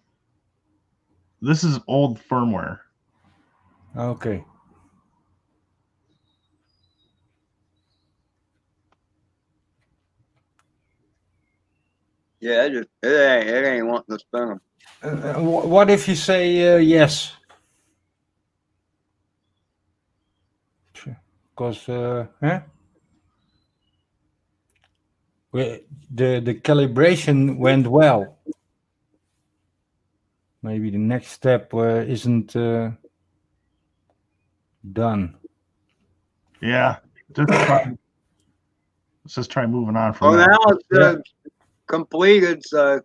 firmware. Okay. yeah, it ain't wanting to spin them. What if you say yes? Because the calibration went well. Maybe the next step isn't done. Yeah. Let's just try moving on from Oh, that. now it's completed. So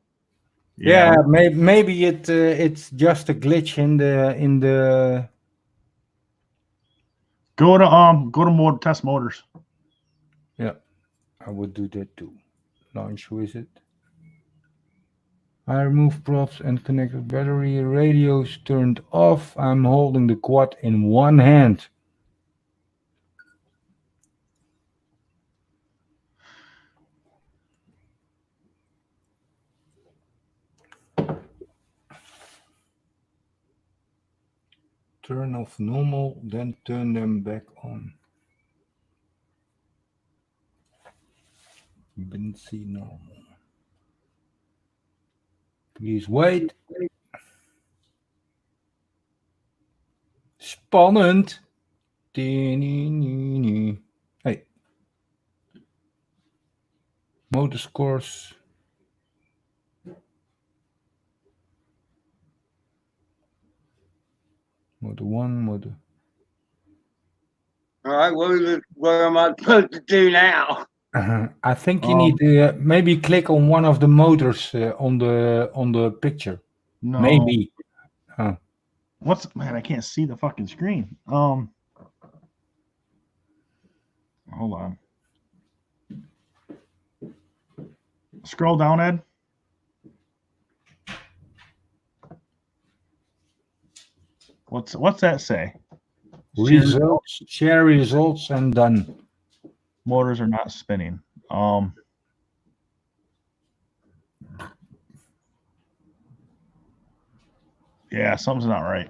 yeah, maybe it's just a glitch in the. Go to test motors. Yeah, I would do that too. Launch with it. I remove props and connected battery. Radio's turned off. I'm holding the quad in one hand. Turn off normal, then turn them back on. Didn't see normal. Please wait. Spannend. Hey. Motor scores. Motor 1, motor. All right, what am I supposed to do now? I think you need to maybe click on one of the motors on the picture. No. Maybe. Man, I can't see the fucking screen. Hold on. Scroll down, Ed. What's that say? Results, share results, and done. Motors are not spinning. Yeah, something's not right.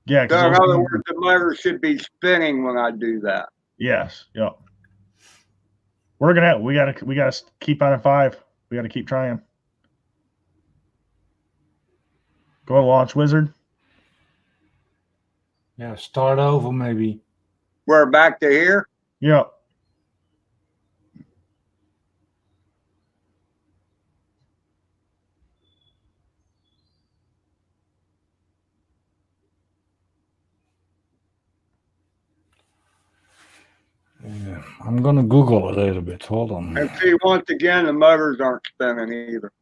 Yeah, So in other words, the motor should be spinning when I do that. Yes. Yep. We gotta keep on at 5. We gotta keep trying. Go to launch wizard. Yeah, start over maybe. We're back to here? Yep. Yeah, I'm gonna Google a little bit. Hold on. And see, once again, the motors aren't spinning either.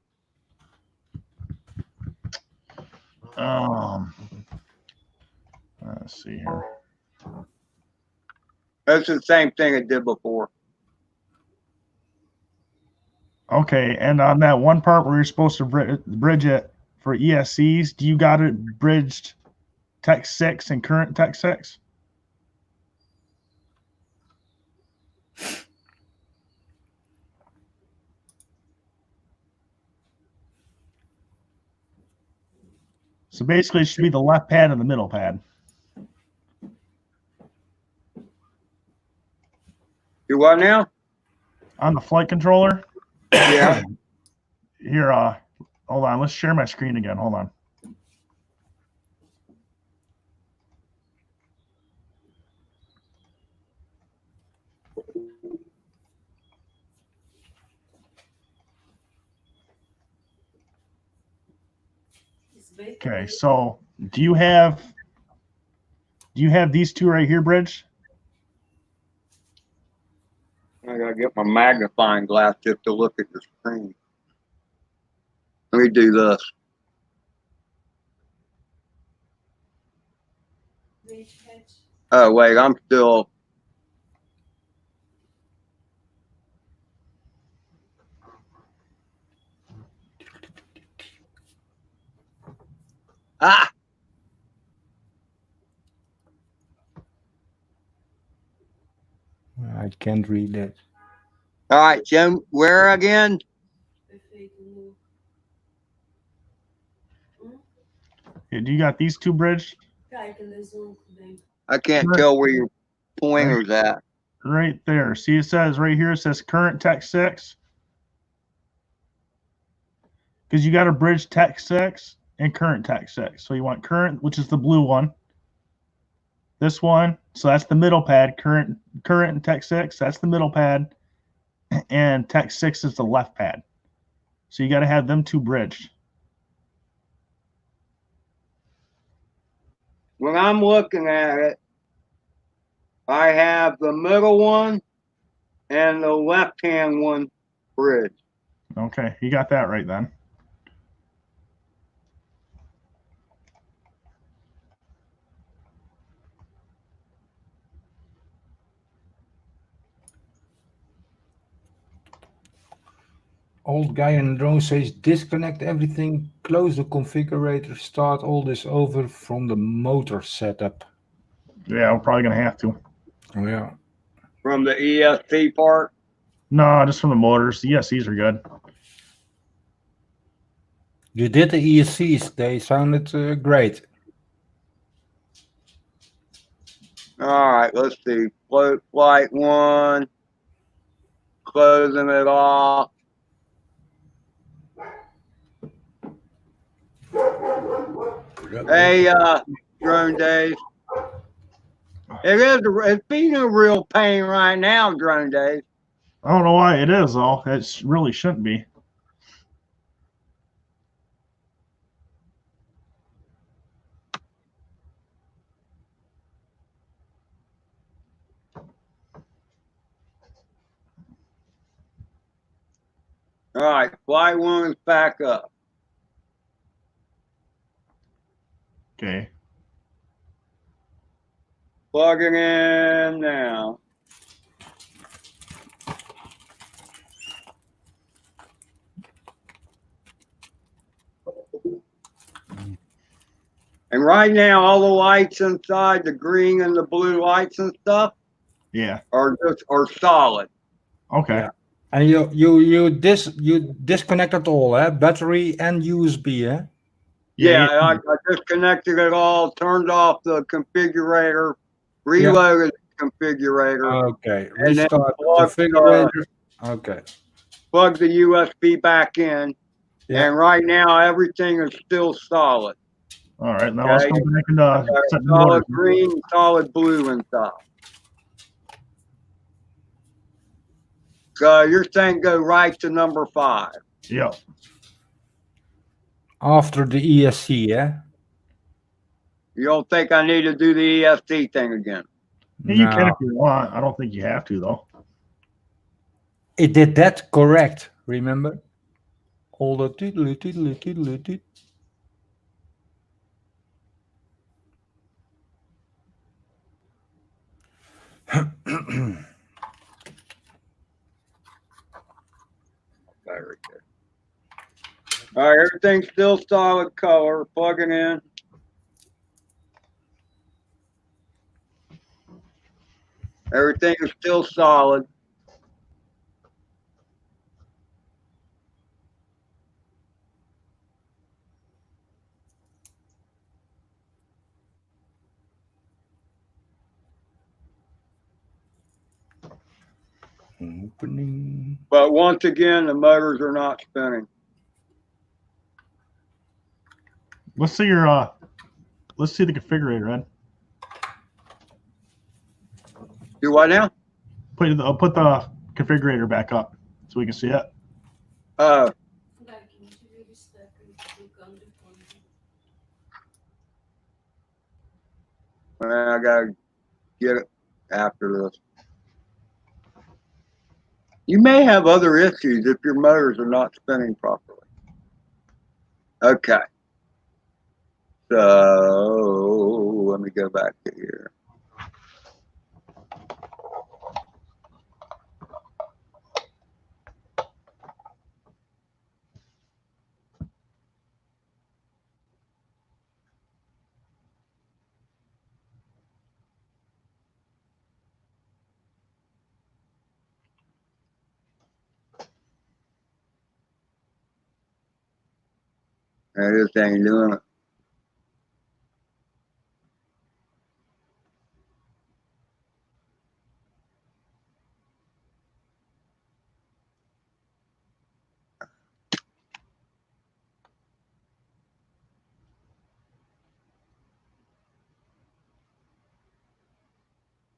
Let's see here. That's the same thing it did before. Okay, and on that one part where you're supposed to bridge it for ESCs, do you got it bridged Tech 6 and current Tech 6? So basically, it should be the left pad and the middle pad. Do what now? On the flight controller? Yeah. Here, hold on. Let's share my screen again. Hold on. Okay, so do you have these two right here, Bridge? I gotta get my magnifying glass just to look at the screen. Let me do this. Oh wait, I'm still. Ah! I can't read that. All right, Jim, where again? Do you got these two, Bridge? I can't tell where your pointer's at. Right there. See, it says right here, it says current Tech 6. Because you got to bridge Tech 6 and current Tech 6. So you want current, which is the blue one. This one, so that's the middle pad. Current and Tech 6, that's the middle pad. And Tech 6 is the left pad. So you got to have them two bridged. When I'm looking at it, I have the middle one and the left-hand one bridged. Okay, you got that right then. Old guy in the drone says disconnect everything, close the configurator, start all this over from the motor setup. Yeah, we're probably gonna have to. Oh, yeah. From the ESC part? No, just from the motors. The ESCs are good. You did the ESCs, they sounded great. All right, let's see. FlightOne, closing it off. Hey, Drone Days. It's being a real pain right now, Drone Days. I don't know why it is though. It really shouldn't be. All right, FlightOne's back up. Okay. Plugging in now. And right now, all the lights inside, the green and the blue lights and stuff, Yeah. are solid. Okay. Yeah. And you disconnected all, battery and USB, eh? Yeah, I disconnected it all, turned off the configurator, reloaded the configurator. Okay, And then restart the plug, configurator. Okay. plug the USB back in. Yeah. And right now, everything is still solid. All right. Now let's Okay. go back into setting the Solid motors. green, solid blue inside. So you're saying go right to number 5. Yep. After the ESC, yeah? You don't think I need to do the ESC thing again? Yeah, you can No. if you want. I don't think you have to though. It did that correct, remember? All the tiddly tiddly tiddly tiddly. Very good. All right, everything's still solid color. Plugging in. Everything is still solid. Opening. But once again, the motors are not spinning. Let's see your let's see the configurator, Ed. Do what now? I'll put the configurator back up so we can see it. I gotta get it after this. You may have other issues if your motors are not spinning properly. Okay. So let me go back to here. And this ain't doing it.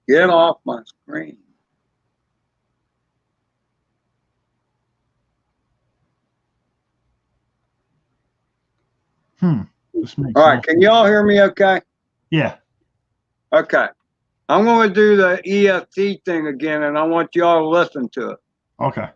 Get off my screen. This makes All right, can y'all hear me okay? Yeah. Okay. I'm going to do the ESC thing again, and I want y'all to listen to it. Okay.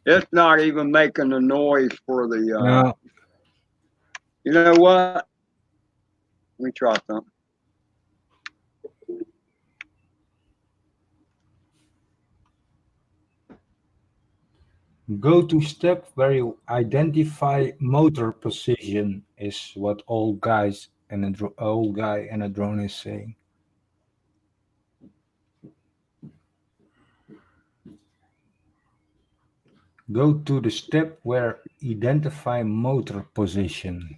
It's not even making the noise for the. No. You know what? Let me try something. Go to step where you identify motor position is what old guy and a drone is saying. Go to the step where identify motor position.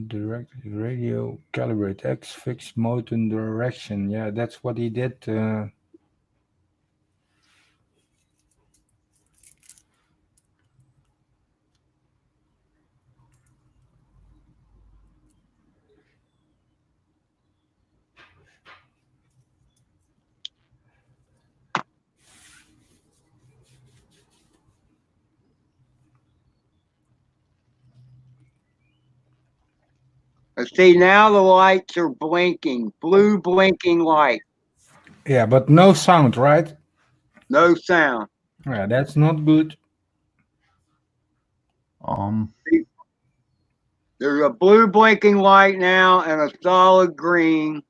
Direct radio, calibrate X, fix motor direction. Yeah, that's what he did. See, now the lights are blinking, blue blinking light, Yeah, but no sound, right? no sound. Yeah, that's not good. There's a blue blinking light now and a solid green.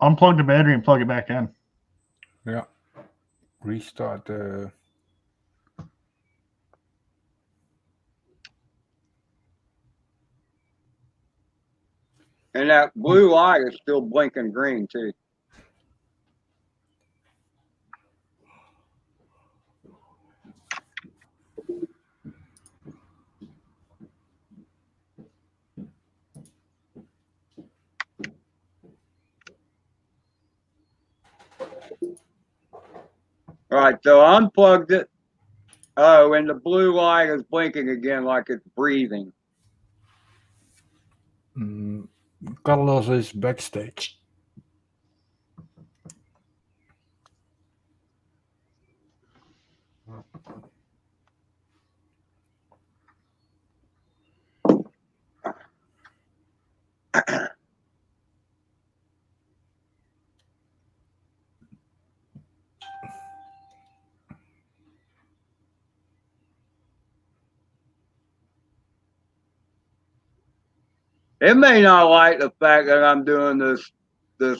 Unplug the battery and plug it back in. Yeah. Restart the. And that blue light is still blinking green too. All right, so I unplugged it. Oh, and the blue light is blinking again like it's breathing. Carlos is backstage. It may not like the fact that I'm doing this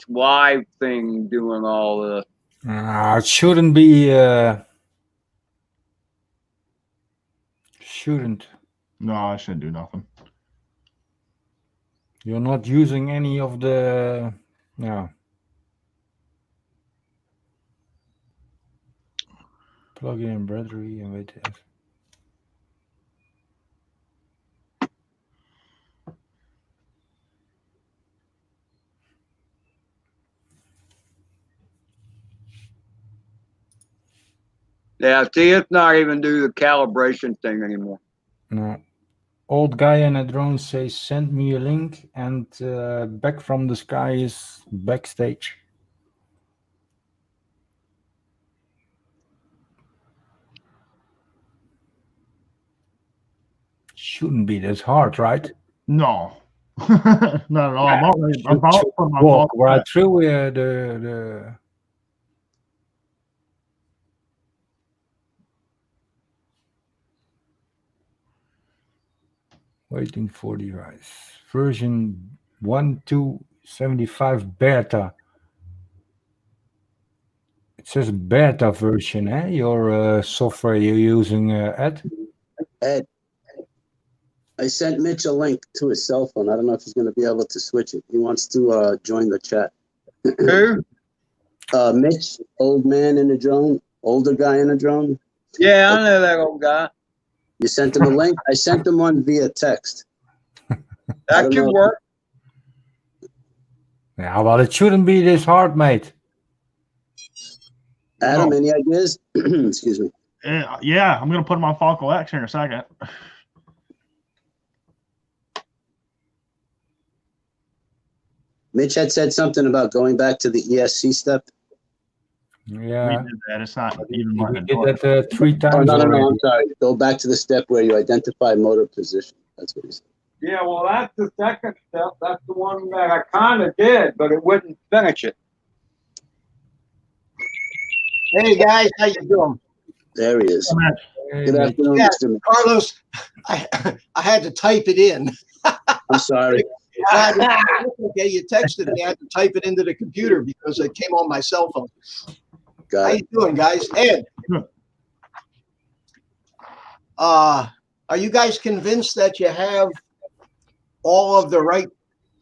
live thing, doing all this. It shouldn't be. Shouldn't. No, I shouldn't do nothing. You're not using any of the. Yeah. Plug in battery and wait. Yeah, see, it's not even do the calibration thing anymore. No. Old guy in a drone says, "Send me a link," and back from the sky is backstage. Shouldn't be this hard, right? No, not at all. I'm about to put my walk phone right back. through the. Waiting for device version 1.2.75 beta. It says beta version, eh? Your software you're using, Ed? Ed, I sent Mitch a link to his cell phone. I don't know if he's going to be able to switch it. He wants to join the chat. Who? Mitch, old man in a drone, older guy in a drone. Yeah, I know that old guy. You sent him a link? I sent him one via text. That could work. Yeah, well, it shouldn't be this hard, mate. Adam, any ideas? Excuse me. Yeah, I'm gonna put him on Falco X here in a second. Mitch had said something about going back to the ESC step. Yeah, We did that. It's not even we did that 3 times Oh, no, already. I'm sorry. Go back to the step where you identify motor position. That's what he said. Yeah, well, that's the second step. That's the one that I kind of did, but it wouldn't finish it. Hey guys, how you doing? There he is. Hey, Good Mitch. afternoon, Yeah. Mr. Mitch. Carlos, I had to type it in. I'm sorry. Okay, you texted me. I had to type it into the computer because it came on my cell phone. How Got you it. doing, guys? Ed, are you guys convinced that you have all of the right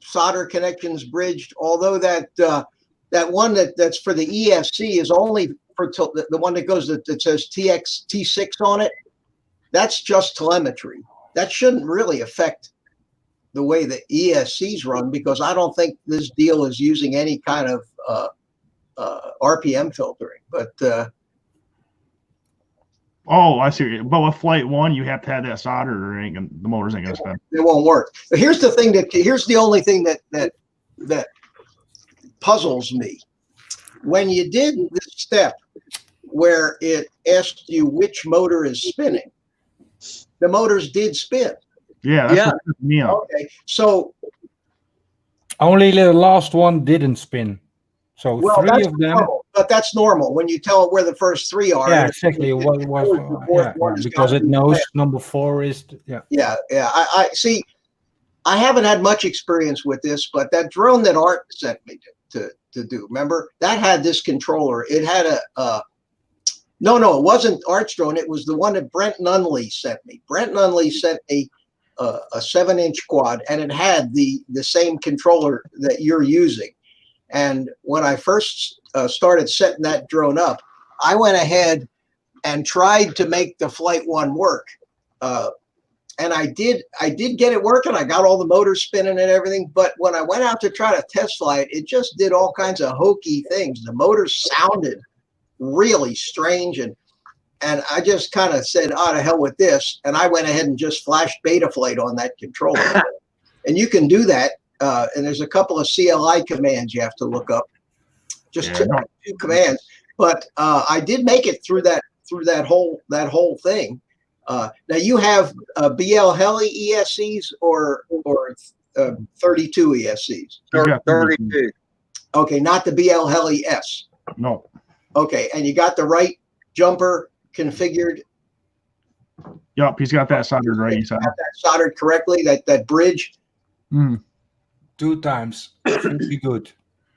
solder connections bridged? Although that that one that's for the ESC is only for the one that goes that says T6 on it. That's just telemetry. That shouldn't really affect the way the ESCs run, because I don't think this deal is using any kind of RPM filtering. But Oh, I see. But with FlightOne, you have to have that solder, or the motors ain't gonna spin. it won't work. But here's the thing here's the only thing that puzzles me. When you did this step where it asked you which motor is spinning, the motors did spin. Yeah, that's what tripped me out. Okay, so Only the last one didn't spin. So well, 3 that's of them. normal, but that's normal when you tell it where the first 3 are. Yeah, exactly. What the was fourth one has because gotta it be knows there. number 4 is yeah. Yeah. I see. I haven't had much experience with this, but that drone that Art sent me to do, remember, that had this controller. It had no, it wasn't Art's drone. It was the one that Brent Nunley sent me. Brent Nunley sent a 7-inch quad, and it had the same controller that you're using. And when I first started setting that drone up, I went ahead and tried to make the FlightOne work. And I did get it working. I got all the motors spinning and everything. But when I went out to try to test fly it, it just did all kinds of hokey things. The motors sounded really strange. And I just kind of said, to hell with this. And I went ahead and just flashed Betaflight on that controller. And you can do that. And there's a couple of CLI commands you have to look up. Just two commands. But I did make it through that whole thing. Now you have BL Heli ESCs or 32 ESCs. 32. Okay, not the BL Heli S. No. Okay, and you got the right jumper configured. Yup, he's got that soldered right. Got that soldered correctly. That bridge. 2 times. Should be good.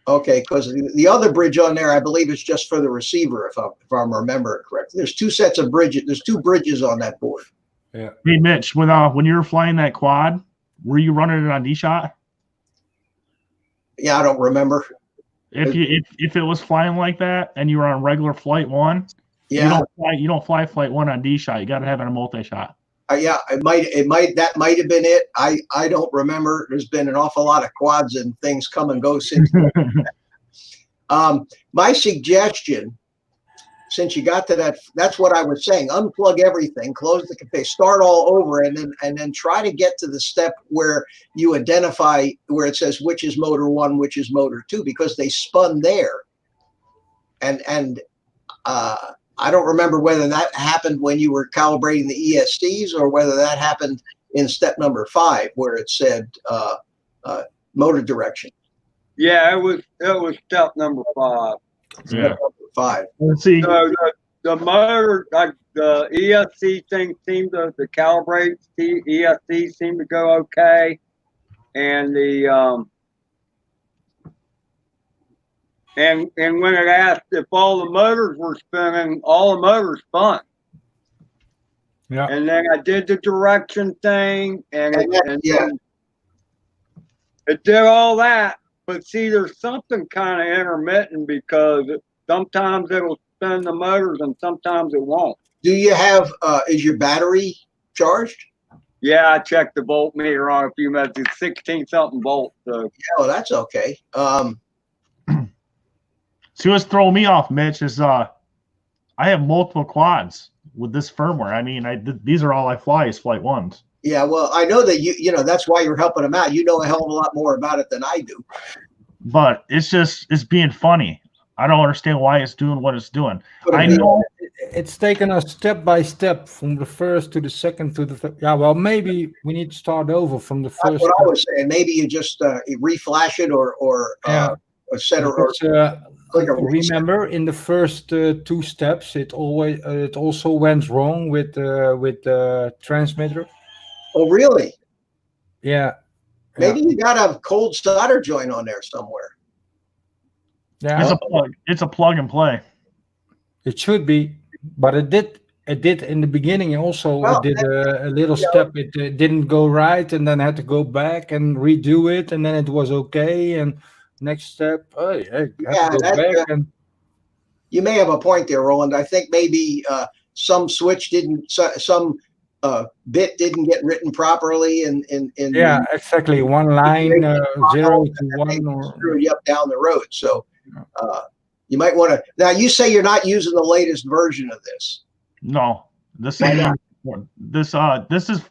Okay, because the other bridge on there, I believe, is just for the receiver, if I'm remembering correctly. There's 2 sets of bridges. There's 2 bridges on that board. Yeah. Hey, Mitch, when you were flying that quad, were you running it on D-Shot? Yeah, I don't remember. If it was flying like that and you were on regular FlightOne, yeah, you don't fly FlightOne on D-Shot. You got to have it on multi-shot. Yeah, that might have been it. I don't remember. There's been an awful lot of quads and things come and go since. My suggestion, since you got to that's what I was saying. Unplug everything, close the cafe, start all over, and then try to get to the step where you identify where it says which is motor 1, which is motor 2, because they spun there. And I don't remember whether that happened when you were calibrating the ESCs or whether that happened in step number 5, where it said motor direction. Yeah, it was step number 5. Yeah. Step number 5. Let's see. So the motor, like the ESC thing, seemed to calibrate. The ESC seemed to go okay, and the and when it asked if all the motors were spinning, all the motors spun. Yeah. And then I did the direction thing, and it did all that. But see, there's something kind of intermittent, because sometimes it'll spin the motors and sometimes it won't. Do you have, is your battery charged? Yeah, I checked the voltmeter on a few minutes. It's 16-something volts. So. Yeah, well, that's okay. See, what's throwing me off, Mitch, is I have multiple quads with this firmware. I mean, these are all I fly is FlightOnes. Yeah, well, I know that you know that's why you're helping them out. You know a hell of a lot more about it than I do. but it's being funny. I don't understand why it's doing what it's doing. But I know It's taken us step by step from the first to the second to the third. Yeah, well, maybe we need to start over from the that's first. what I was saying. Maybe you just reflash it or Yeah. set it or Because, click a reset. remember, in the first two steps, it also went wrong with the transmitter. Oh, really? Yeah. Maybe you got a cold solder joint on there somewhere. Yeah. it's a plug and play. It should be, but it did. It did in the beginning. Also, Well, it did a little step. It didn't go right, and then had to go back and redo it, and then it was okay. And next step, oh, yeah, have to go back. And you may have a point there, Roland. I think maybe some switch didn't, some bit didn't get written properly, in yeah, exactly. One line 0 to 1 or screw you up down the road. So you might want to. Now you say you're not using the latest version of this. No, this is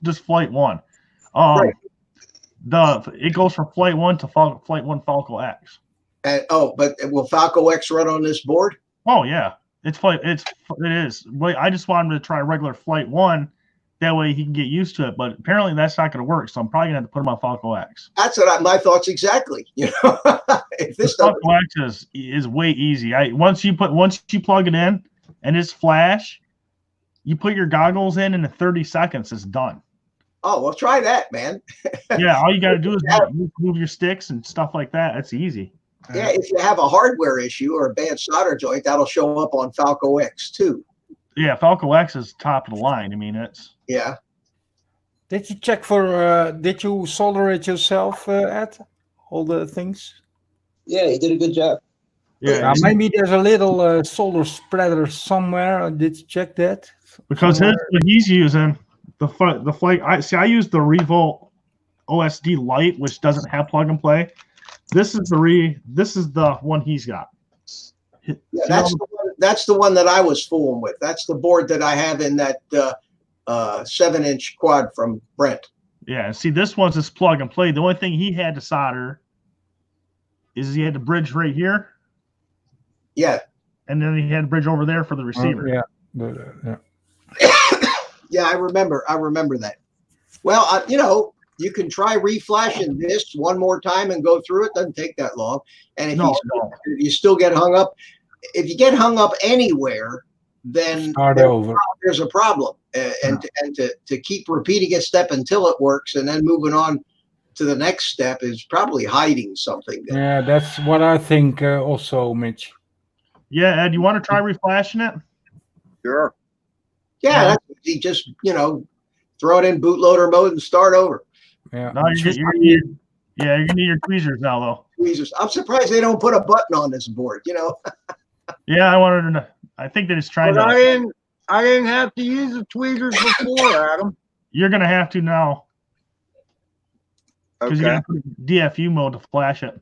just FlightOne. Right. It goes from FlightOne to FlightOne Falco X. But will Falco X run on this board? Oh yeah, it is. Wait, I just want him to try regular FlightOne. That way he can get used to it. But apparently that's not going to work. So I'm probably going to have to put him on Falco X. That's what my thoughts exactly. You know, if this Falco X is way easy. Once you plug it in and it's flash, you put your goggles in 30 seconds, it's done. Oh, well, try that, man. Yeah, all you got to do is move your sticks and stuff like that. That's easy. Yeah, if you have a hardware issue or a bad solder joint, that'll show up on Falco X too. Yeah, Falco X is top of the line. I mean, yeah. Did you check for? Did you solder it yourself, Ed? All the things? Yeah, he did a good job. Yeah, maybe there's a little solder spreader somewhere. Did you check that? Because what he's using the flight. I use the Revolt OSD Lite, which doesn't have plug and play. This is the one he's got. Yeah, that's the one that I was fooling with. That's the board that I have in that 7-inch quad from Brent. Yeah, see, this one's just plug and play. The only thing he had to solder is he had the bridge right here. Yeah. And then he had a bridge over there for the receiver. Yeah. Yeah, I remember that. Well, you can try reflashing this one more time and go through it. Doesn't take that long. And if you still get hung up, if you get hung up anywhere, then there's a problem. And to keep repeating a step until it works and then moving on to the next step is probably hiding something there. Yeah, that's what I think also, Mitch. Yeah, Ed, you want to try reflashing it? Sure. Yeah, that's easy. Just, throw it in bootloader mode and start over. Yeah. No, you're gonna need your tweezers now, though. Tweezers. I'm surprised they don't put a button on this board, Yeah, I wanted to know. I think that it's trying but to. I didn't have to use the tweezers before, Adam. You're gonna have to now. Because you're gonna put DFU mode to flash it.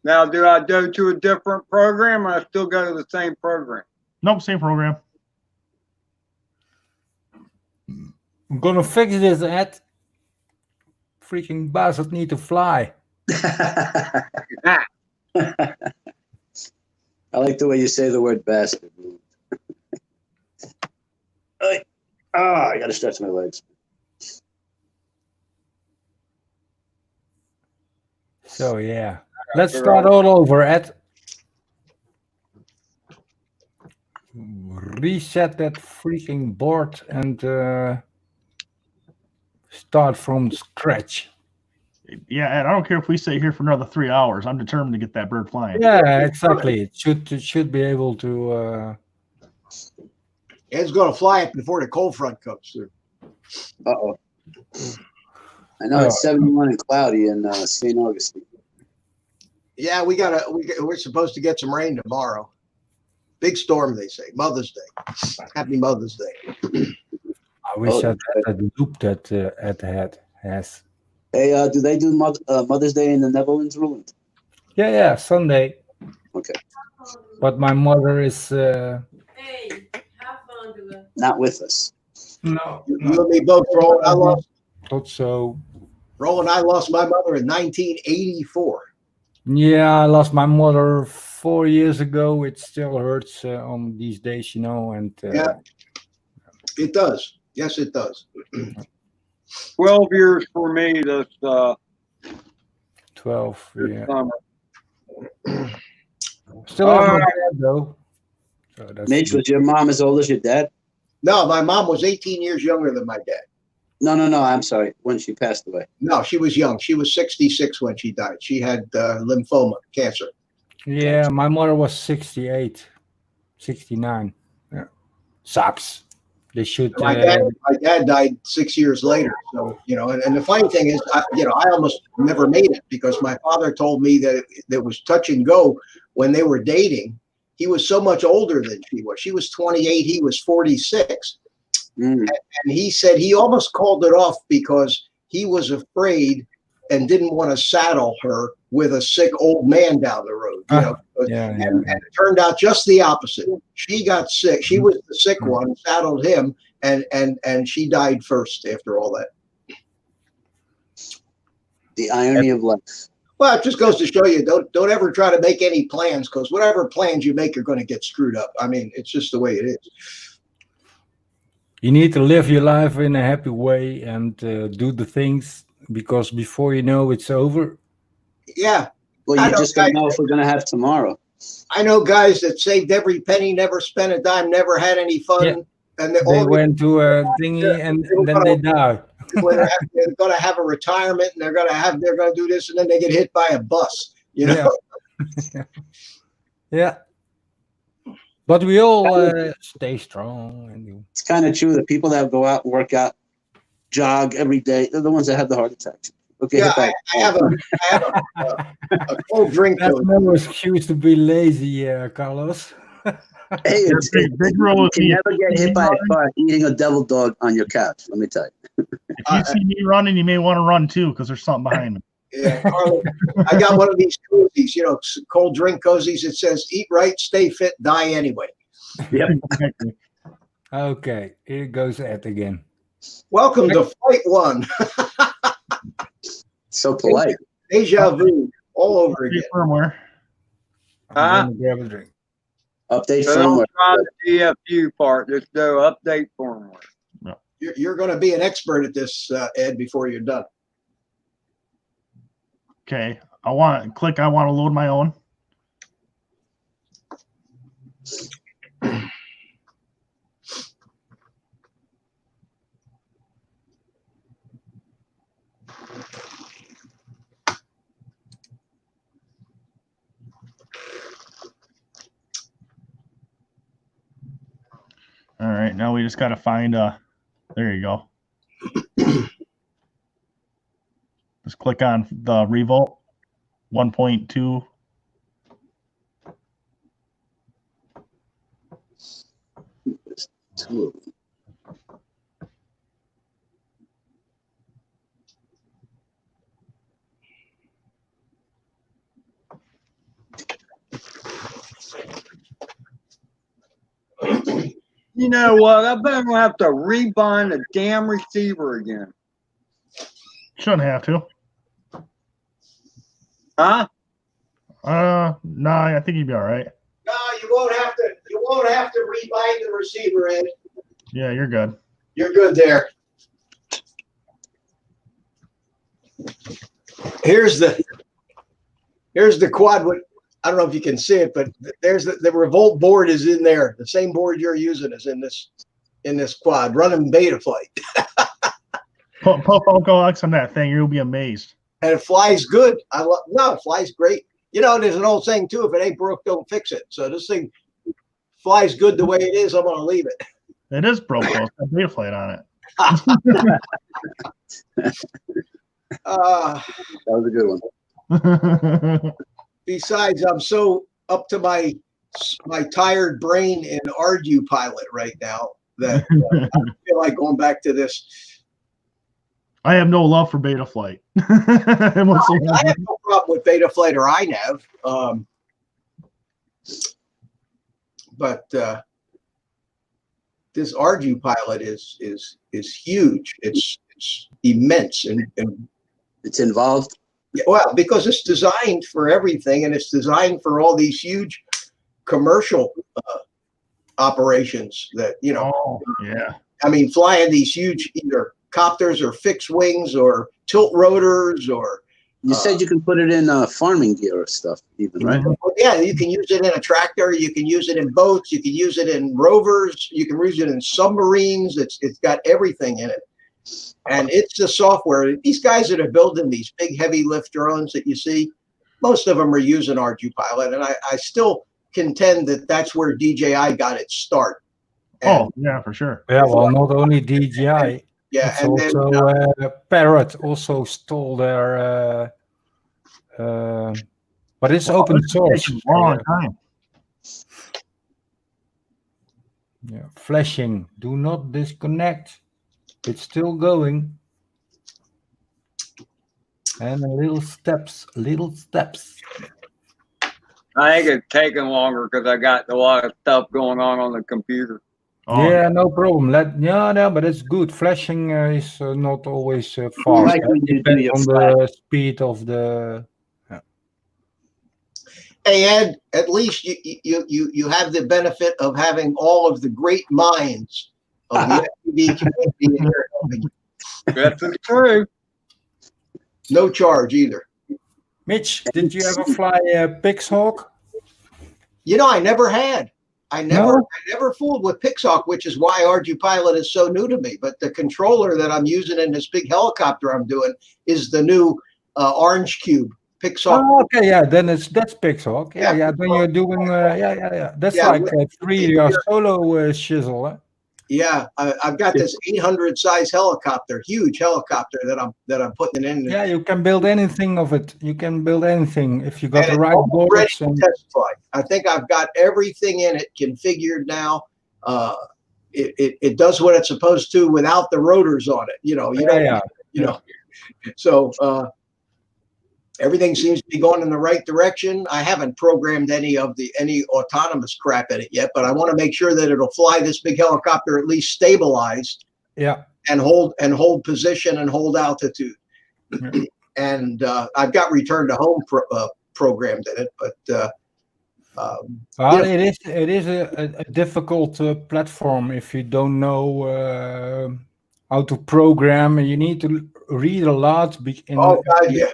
Now, do I go to a different program or I still go to the same program? Nope, same program. I'm gonna fix this, Ed. Freaking bastards need to fly. I like the way you say the word bastard. I gotta stretch my legs. So yeah, let's start all over, Ed. Reset that freaking board and start from scratch. Yeah, Ed, I don't care if we stay here for another 3 hours. I'm determined to get that bird flying. Yeah, exactly. It should be able to. Ed's going to fly it before the cold front comes through. Uh-oh. I know it's 71 and cloudy in St. Augustine. Yeah, we're supposed to get some rain tomorrow. Big storm, they say. Mother's Day. Happy Mother's Day. I wish I had that loop that Ed has. Hey, do they do Mother's Day in the Netherlands, Roland? Yeah, Sunday. Okay. But my mother is. Not with us. No. You and me both, Roland. Thought so. Roland, I lost my mother in 1984. Yeah, I lost my mother 4 years ago. It still hurts on these days, you know. And Yeah, it does. Yes, it does. 12 years for me this 12, yeah. summer. Still have my dad though. So that's Mitch, good. was your mom as old as your dad? No, my mom was 18 years younger than my dad. No, I'm sorry. When she passed away. No, she was young. She was 66 when she died. She had lymphoma, cancer. Yeah, my mother was 68, 69. Yeah. Sucks. They should. My dad died 6 years later. So, you know, and the funny thing is, I almost never made it because my father told me that it was touch and go when they were dating. He was so much older than she was. She was 28. He was 46. And he said he almost called it off because he was afraid and didn't want to saddle her with a sick old man down the road. You know, and it turned out just the opposite. She got sick. She was the sick one, saddled him, and she died first after all that. The irony of life. Well, it just goes to show you don't ever try to make any plans because whatever plans you make are going to get screwed up. I mean, it's just the way it is. You need to live your life in a happy way and do the things because before you know it's over. Yeah. Well, you just don't know if we're going to have tomorrow. I know guys that saved every penny, never spent a dime, never had any fun. Yeah. And they went to a thingy and then they die. They're going to have a retirement and they're going to do this and then they get hit by a bus, you know? Yeah. Yeah. But we all stay strong. And it's kind of true that people that go out and work out, jog every day, they're the ones that have the heart attacks. Okay, yeah, I have a cold drink. That's no excuse to be lazy, Carlos. Hey, you can never get hit by a car eating a devil dog on your couch. Let me tell you. If you see me running, you may want to run too because there's something behind me. Yeah, Carlos, I got one of these koozies, you know, cold drink cozies. It says, "Eat right, stay fit, die anyway." Yep. Okay, here goes Ed again. Welcome to FlightOne. So polite. Deja vu all over again. Firmware. I'm gonna grab a drink. Update So firmware. don't try the DFU part. Just do update firmware. You're going to be an expert at this, Ed, before you're done. Okay, I want to load my own. All right, now we just got to find there you go. Just click on the Revolt 1.2. Two of them. You know what? I bet I'm gonna have to rebind the damn receiver again. Shouldn't have to. Huh? No, I think you'd be all right. No, you won't have to. You won't have to rebind the receiver, Ed. Yeah, you're good. You're good there. Here's the quad. I don't know if you can see it, but there's the Revolt board is in there. The same board you're using is in this quad, running Betaflight. Put Focal X on that thing, you'll be amazed. And it flies good. It flies great. You know, there's an old saying too: if it ain't broke, don't fix it. So this thing flies good the way it is. I'm gonna leave it. It is broke though. It's got Betaflight on it. That was a good one. Besides, I'm so up to my tired brain in Argue Pilot right now that I feel like going back to this. I have no love for Betaflight. I have no problem with Betaflight or iNav, but this Argue Pilot is huge. It's immense and it's involved. Well, because it's designed for everything, and it's designed for all these huge commercial operations that, you know. Oh, yeah. I mean, flying these huge either copters or fixed wings or tilt rotors or. You said you can put it in farming gear or stuff, even, right? Yeah, you can use it in a tractor. You can use it in boats. You can use it in rovers. You can use it in submarines. It's got everything in it, and it's the software. These guys that are building these big heavy lift drones that you see, most of them are using ArduPilot, and I still contend that that's where DJI got its start. And, yeah, for sure. Yeah, well, not only DJI. Yeah, it's and also then Parrot also stole their, but it's open source. A long time. Yeah, flashing. Do not disconnect. It's still going. And little steps, little steps. I think it's taking longer because I got a lot of stuff going on the computer. Oh, yeah, no problem. No, but it's good. Flashing is not always fast. Like when you do Depends your on the speed of the. Hey Ed, at least you have the benefit of having all of the great minds of the FPV community in here helping you. That's true. No charge either. Mitch, did you ever fly Pixhawk? You know, I never had. I never fooled with Pixhawk, which is why ArduPilot is so new to me. But the controller that I'm using in this big helicopter I'm doing is the new Orange Cube Pixhawk. Oh, okay, yeah, then that's Pixhawk. Yeah. Then you're doing, That's like a 3 solo shizzle. Huh? Yeah, I've got this 800 size helicopter, huge helicopter that I'm putting in. Yeah, you can build anything of it. You can build anything if you got the right boards. Ready to test flight. I think I've got everything in it configured now. It does what it's supposed to without the rotors on it. You know, you know. So everything seems to be going in the right direction. I haven't programmed any autonomous crap in it yet, but I want to make sure that it'll fly this big helicopter at least stabilized. Yeah. And hold position and hold altitude. Yeah. And I've got return to home programmed in it, but well, it is a difficult platform if you don't know how to program. You need to read a lot. Oh God, yeah.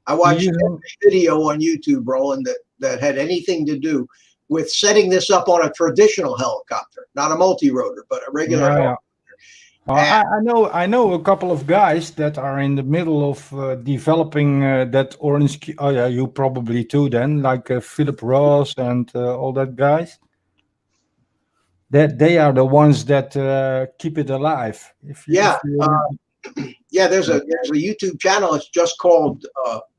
I watched every video on YouTube, Roland, that had anything to do with setting this up on a traditional helicopter, not a multi-rotor, but a regular helicopter. I know a couple of guys that are in the middle of developing that orange. Oh yeah, you probably too then, like Philip Ross and all that guys. That they are the ones that keep it alive. Yeah, there's a YouTube channel. It's just called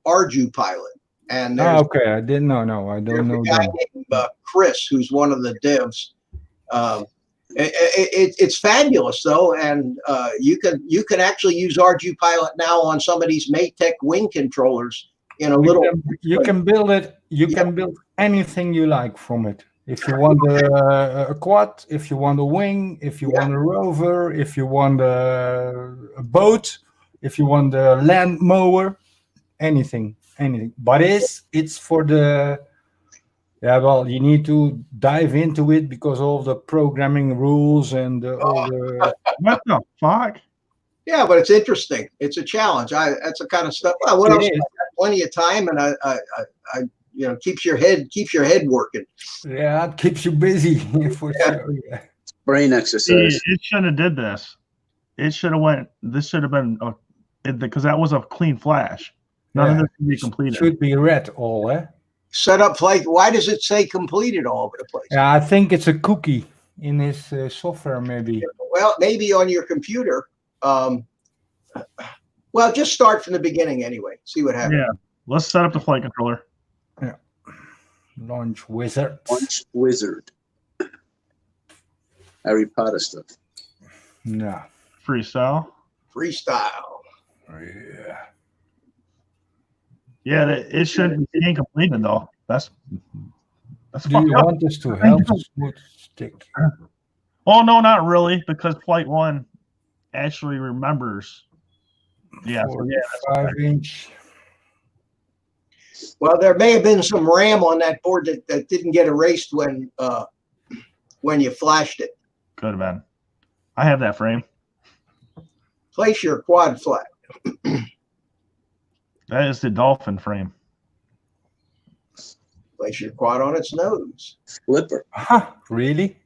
ArduPilot, and there's okay. I didn't know. No, I don't know. A guy named Chris, who's one of the devs. It's fabulous though, and you can actually use ArduPilot now on some of these Maytech wing controllers. In a little, you can build it. You can build anything you like from it. If you want a quad, if you want a wing, if you want a rover, if you want a boat, if you want a land mower, anything. But it's for the well, you need to dive into it because of all the programming rules and all the what the fuck. Yeah, but it's interesting. It's a challenge. That's the kind of stuff. Well, what else? I got plenty of time, and I keeps your head working. Yeah, it keeps you busy for sure. Yeah. Brain exercise. It shouldn't have did this. It should have went. This should have been because that was a clean flash. None of this can be completed. Should be red all, eh? Set up flight. Why does it say completed all over the place? Yeah, I think it's a cookie in his software, maybe. Well, maybe on your computer. Well, just start from the beginning anyway. See what happens. Yeah, let's set up the flight controller. Yeah. Launch wizard. Launch wizard. Harry Potter stuff. No. Freestyle. Yeah. Yeah, it shouldn't be incompleted though. That's Do you want us to help smooth stick? Oh no, not really, because FlightOne actually remembers. Yeah, 5-inch. Well, there may have been some RAM on that board that didn't get erased when you flashed it. Could have been. I have that frame. Place your quad flat. That is the dolphin frame. Place your quad on its nose. Flipper. Huh, really?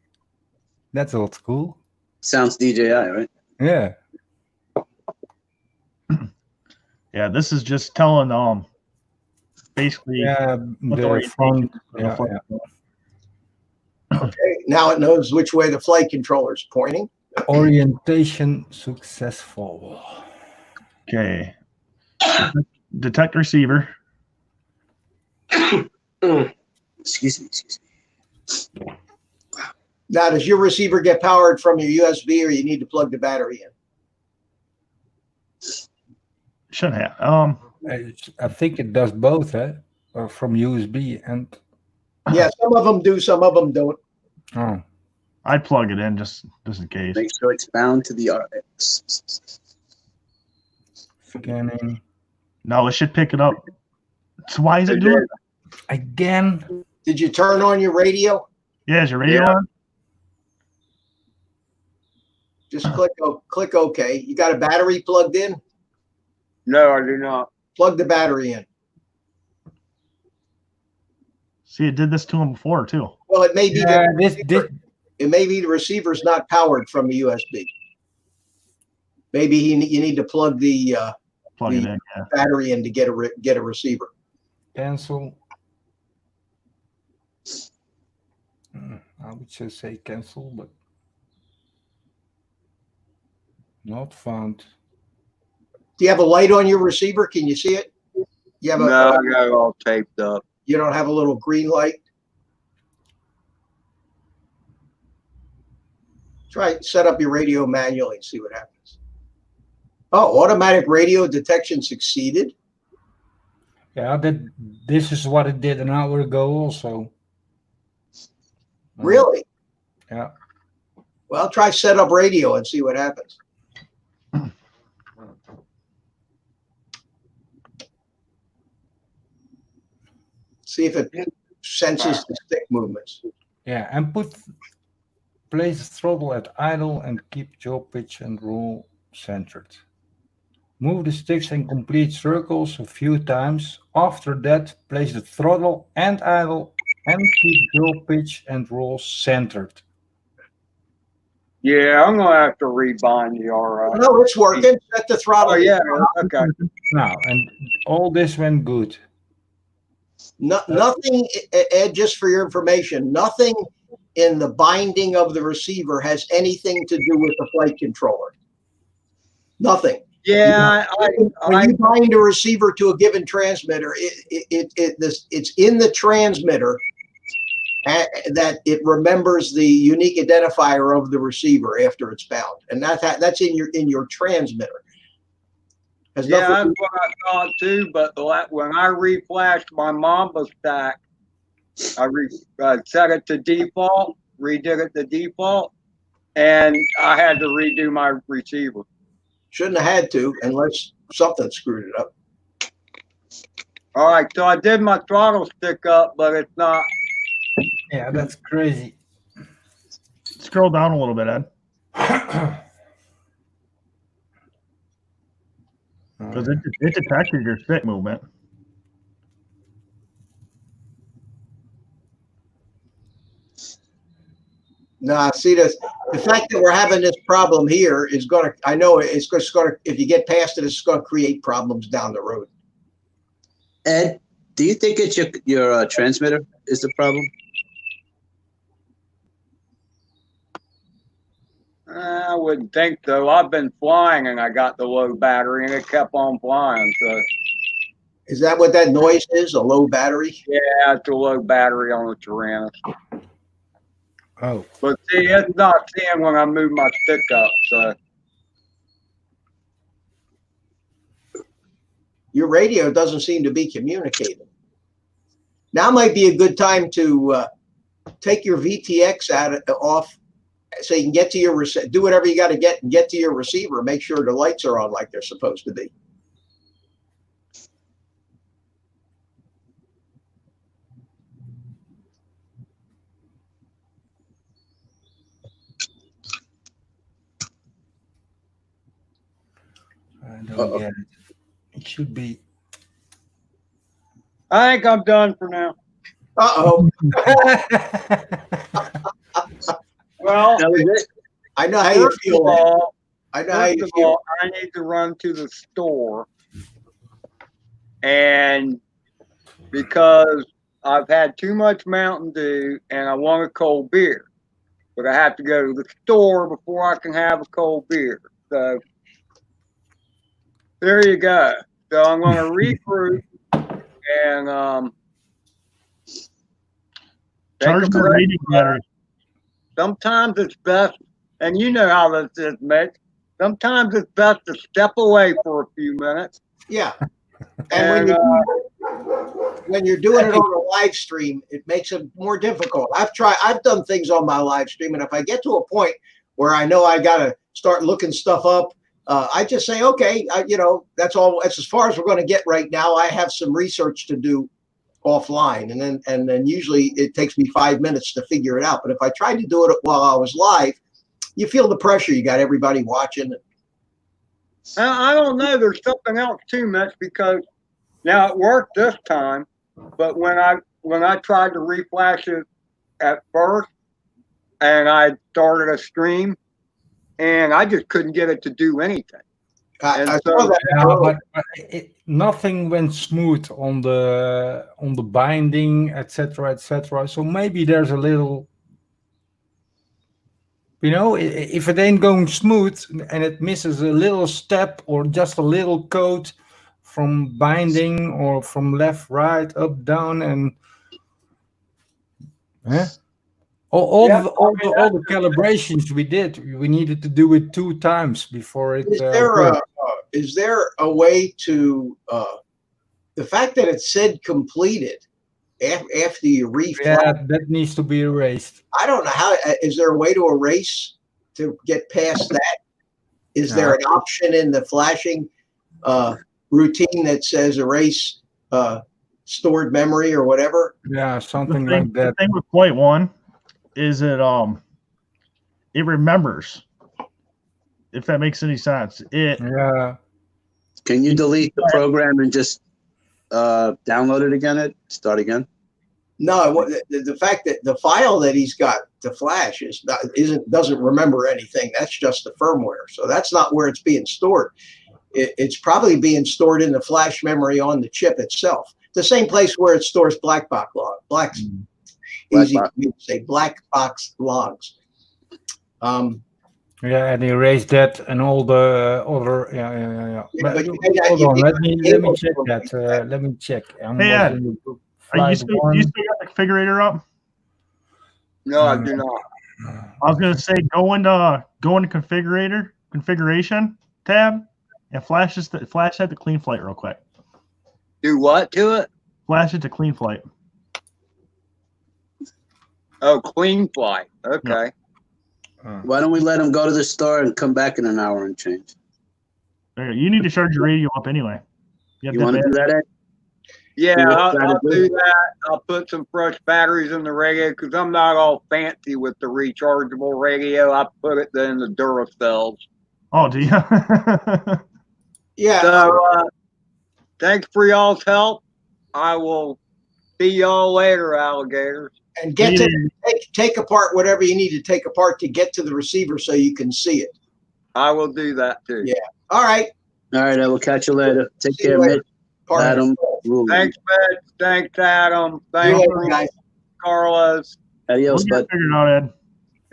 That's old school. Sounds DJI, right? Yeah. Yeah, this is just telling basically Yeah, what the the orientation front. of the Yeah, flight. yeah. Okay, now it knows which way the flight controller's pointing. Orientation successful. Okay. Detect receiver. Excuse me. Now, does your receiver get powered from your USB, or you need to plug the battery in? Shouldn't have. I think it does both, from USB and. Yeah, some of them do, some of them don't. Oh, I'd plug it in just in case. Make sure it's bound to the RX. scanning No, it should pick it up. So why is it doing it? again. Did you turn on your radio? Yeah, is your radio Yeah. on? Just click OK. You got a battery plugged in? No, I do not. Plug the battery in. See, it did this to him before too. Well, it may be Yeah, that it may be the receiver's not powered from a USB. Maybe you need to plug the Plug it in. Yeah. battery in to get a receiver. cancel. I would just say cancel, but not found. Do you have a light on your receiver? Can you see it? You have No, I got it all taped up. You don't have a little green light? Try set up your radio manually and see what happens. Oh, automatic radio detection succeeded. Yeah, this is what it did an hour ago also. Really? Yeah. Well, try set up radio and see what happens. See if it senses the stick movements. Yeah, and place the throttle at idle and keep yaw pitch and roll centered. Move the sticks in complete circles a few times. After that, place the throttle and idle and keep yaw pitch and roll centered. Yeah, I'm gonna have to rebind the RX. No, it's working. Set the throttle. Oh yeah, okay. Now, and all this went good. Nothing, Ed, just for your information, nothing in the binding of the receiver has anything to do with the flight controller. Nothing. Yeah, When you bind a receiver to a given transmitter, it's in the transmitter that it remembers the unique identifier of the receiver after it's bound, and that's in your transmitter. yeah, that's what I thought too. But when I reflashed my Mamba stack, I set it to default, redid it to default, and I had to redo my receiver. Shouldn't have had to, unless something screwed it up. All right, so I did my throttle stick up, but it's not. Yeah, that's crazy. Scroll down a little bit, Ed. Because it detected your stick movement. Nah, see this. The fact that we're having this problem here is going to. I know it's just going to. If you get past it, it's going to create problems down the road. Ed, do you think it's your transmitter is the problem? I wouldn't think so. I've been flying and I got the low battery and it kept on flying. So Is that what that noise is? A low battery? yeah, it's a low battery on the Tyrannus. Oh, But see, it's not seeing when I move my stick up. So Your radio doesn't seem to be communicating. Now might be a good time to take your VTX off, so you can get to your do whatever you got to get and get to your receiver. Make sure the lights are on like they're supposed to be. don't get it. It should be. I think I'm done for now. Uh-oh. Well, That was it. I know how you first feel. of all, I know how you first of feel. all, I need to run to the store, and because I've had too much Mountain Dew and I want a cold beer, but I have to go to the store before I can have a cold beer. So there you go. So I'm going to regroup and Charge the radio battery. sometimes it's best, and you know how this is, Mitch. Sometimes it's best to step away for a few minutes. Yeah. And when you're doing it on a live stream, it makes it more difficult. I've done things on my live stream, and if I get to a point where I know I got to start looking stuff up, I just say, okay, that's all. That's as far as we're going to get right now. I have some research to do offline, and then usually it takes me 5 minutes to figure it out. But if I tried to do it while I was live, you feel the pressure. You got everybody watching. I don't know. There's something else too, Mitch, because now it worked this time, but when I tried to reflash it at first, and I started a stream, and I just couldn't get it to do anything. I saw that. But nothing went smooth on the binding, etc., etc. So maybe there's a little, if it ain't going smooth and it misses a little step or just a little code from binding or from left, right, up, down, and all the calibrations we did, we needed to do it 2 times before it. Is there a way to the fact that it said completed after you reflash? Yeah, that needs to be erased. I don't know how. Is there a way to erase to get past that? Is there an option in the flashing routine that says erase stored memory or whatever? Yeah, something like that. The thing with FlightOne is it remembers, if that makes any sense. Can you delete the program and just download it again? Start again? No, the fact that the file that he's got to flash doesn't remember anything. That's just the firmware. So that's not where it's being stored. It's probably being stored in the flash memory on the chip itself. The same place where it stores black box logs. Easy for me to say, black box logs. Yeah, and erase that and all the other. Yeah. But hold on, let me check that. Let me check. Hey, Ed, you still got the configurator up? No, I do not. I was gonna say go into configuration tab and flash that to clean flight real quick. Do what to it? Flash it to clean flight. Oh, clean flight. Okay. Yeah. Why don't we let him go to the store and come back in an hour and change? You need to charge your radio up anyway. You want to do that, Ed? Yeah, I'll do that. I'll put some fresh batteries in the radio because I'm not all fancy with the rechargeable radio. I put it in the Duracells. Oh, do you? Yeah. So thanks for y'all's help. I will see y'all later, alligators. And take apart whatever you need to take apart to get to the receiver so you can see it. I will do that too. Yeah. All right. All right. I will catch you later. Take care, Mitch. Adam. Thanks, Mitch. Thanks, Adam. Thanks, guys. Carlos. Adios, bud. Figure it out, Ed.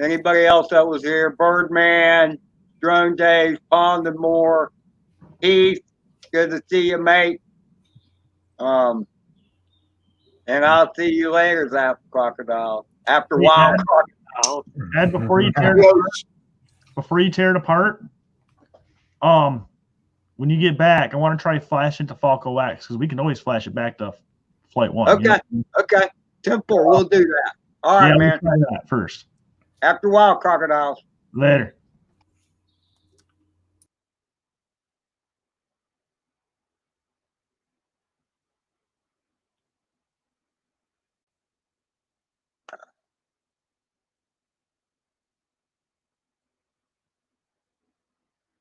Anybody else that was here? Birdman, Drone Days, Pond and More, Heath. Good to see you, mate. And I'll see you later, Zap Crocodile. After Wild Crocodile. Ed, before you tear it apart, when you get back, I want to try flashing to Falco X because we can always flash it back to FlightOne. Okay. Okay. 10-4, we'll do that. All right, man. Try that first. After Wild Crocodiles. Later.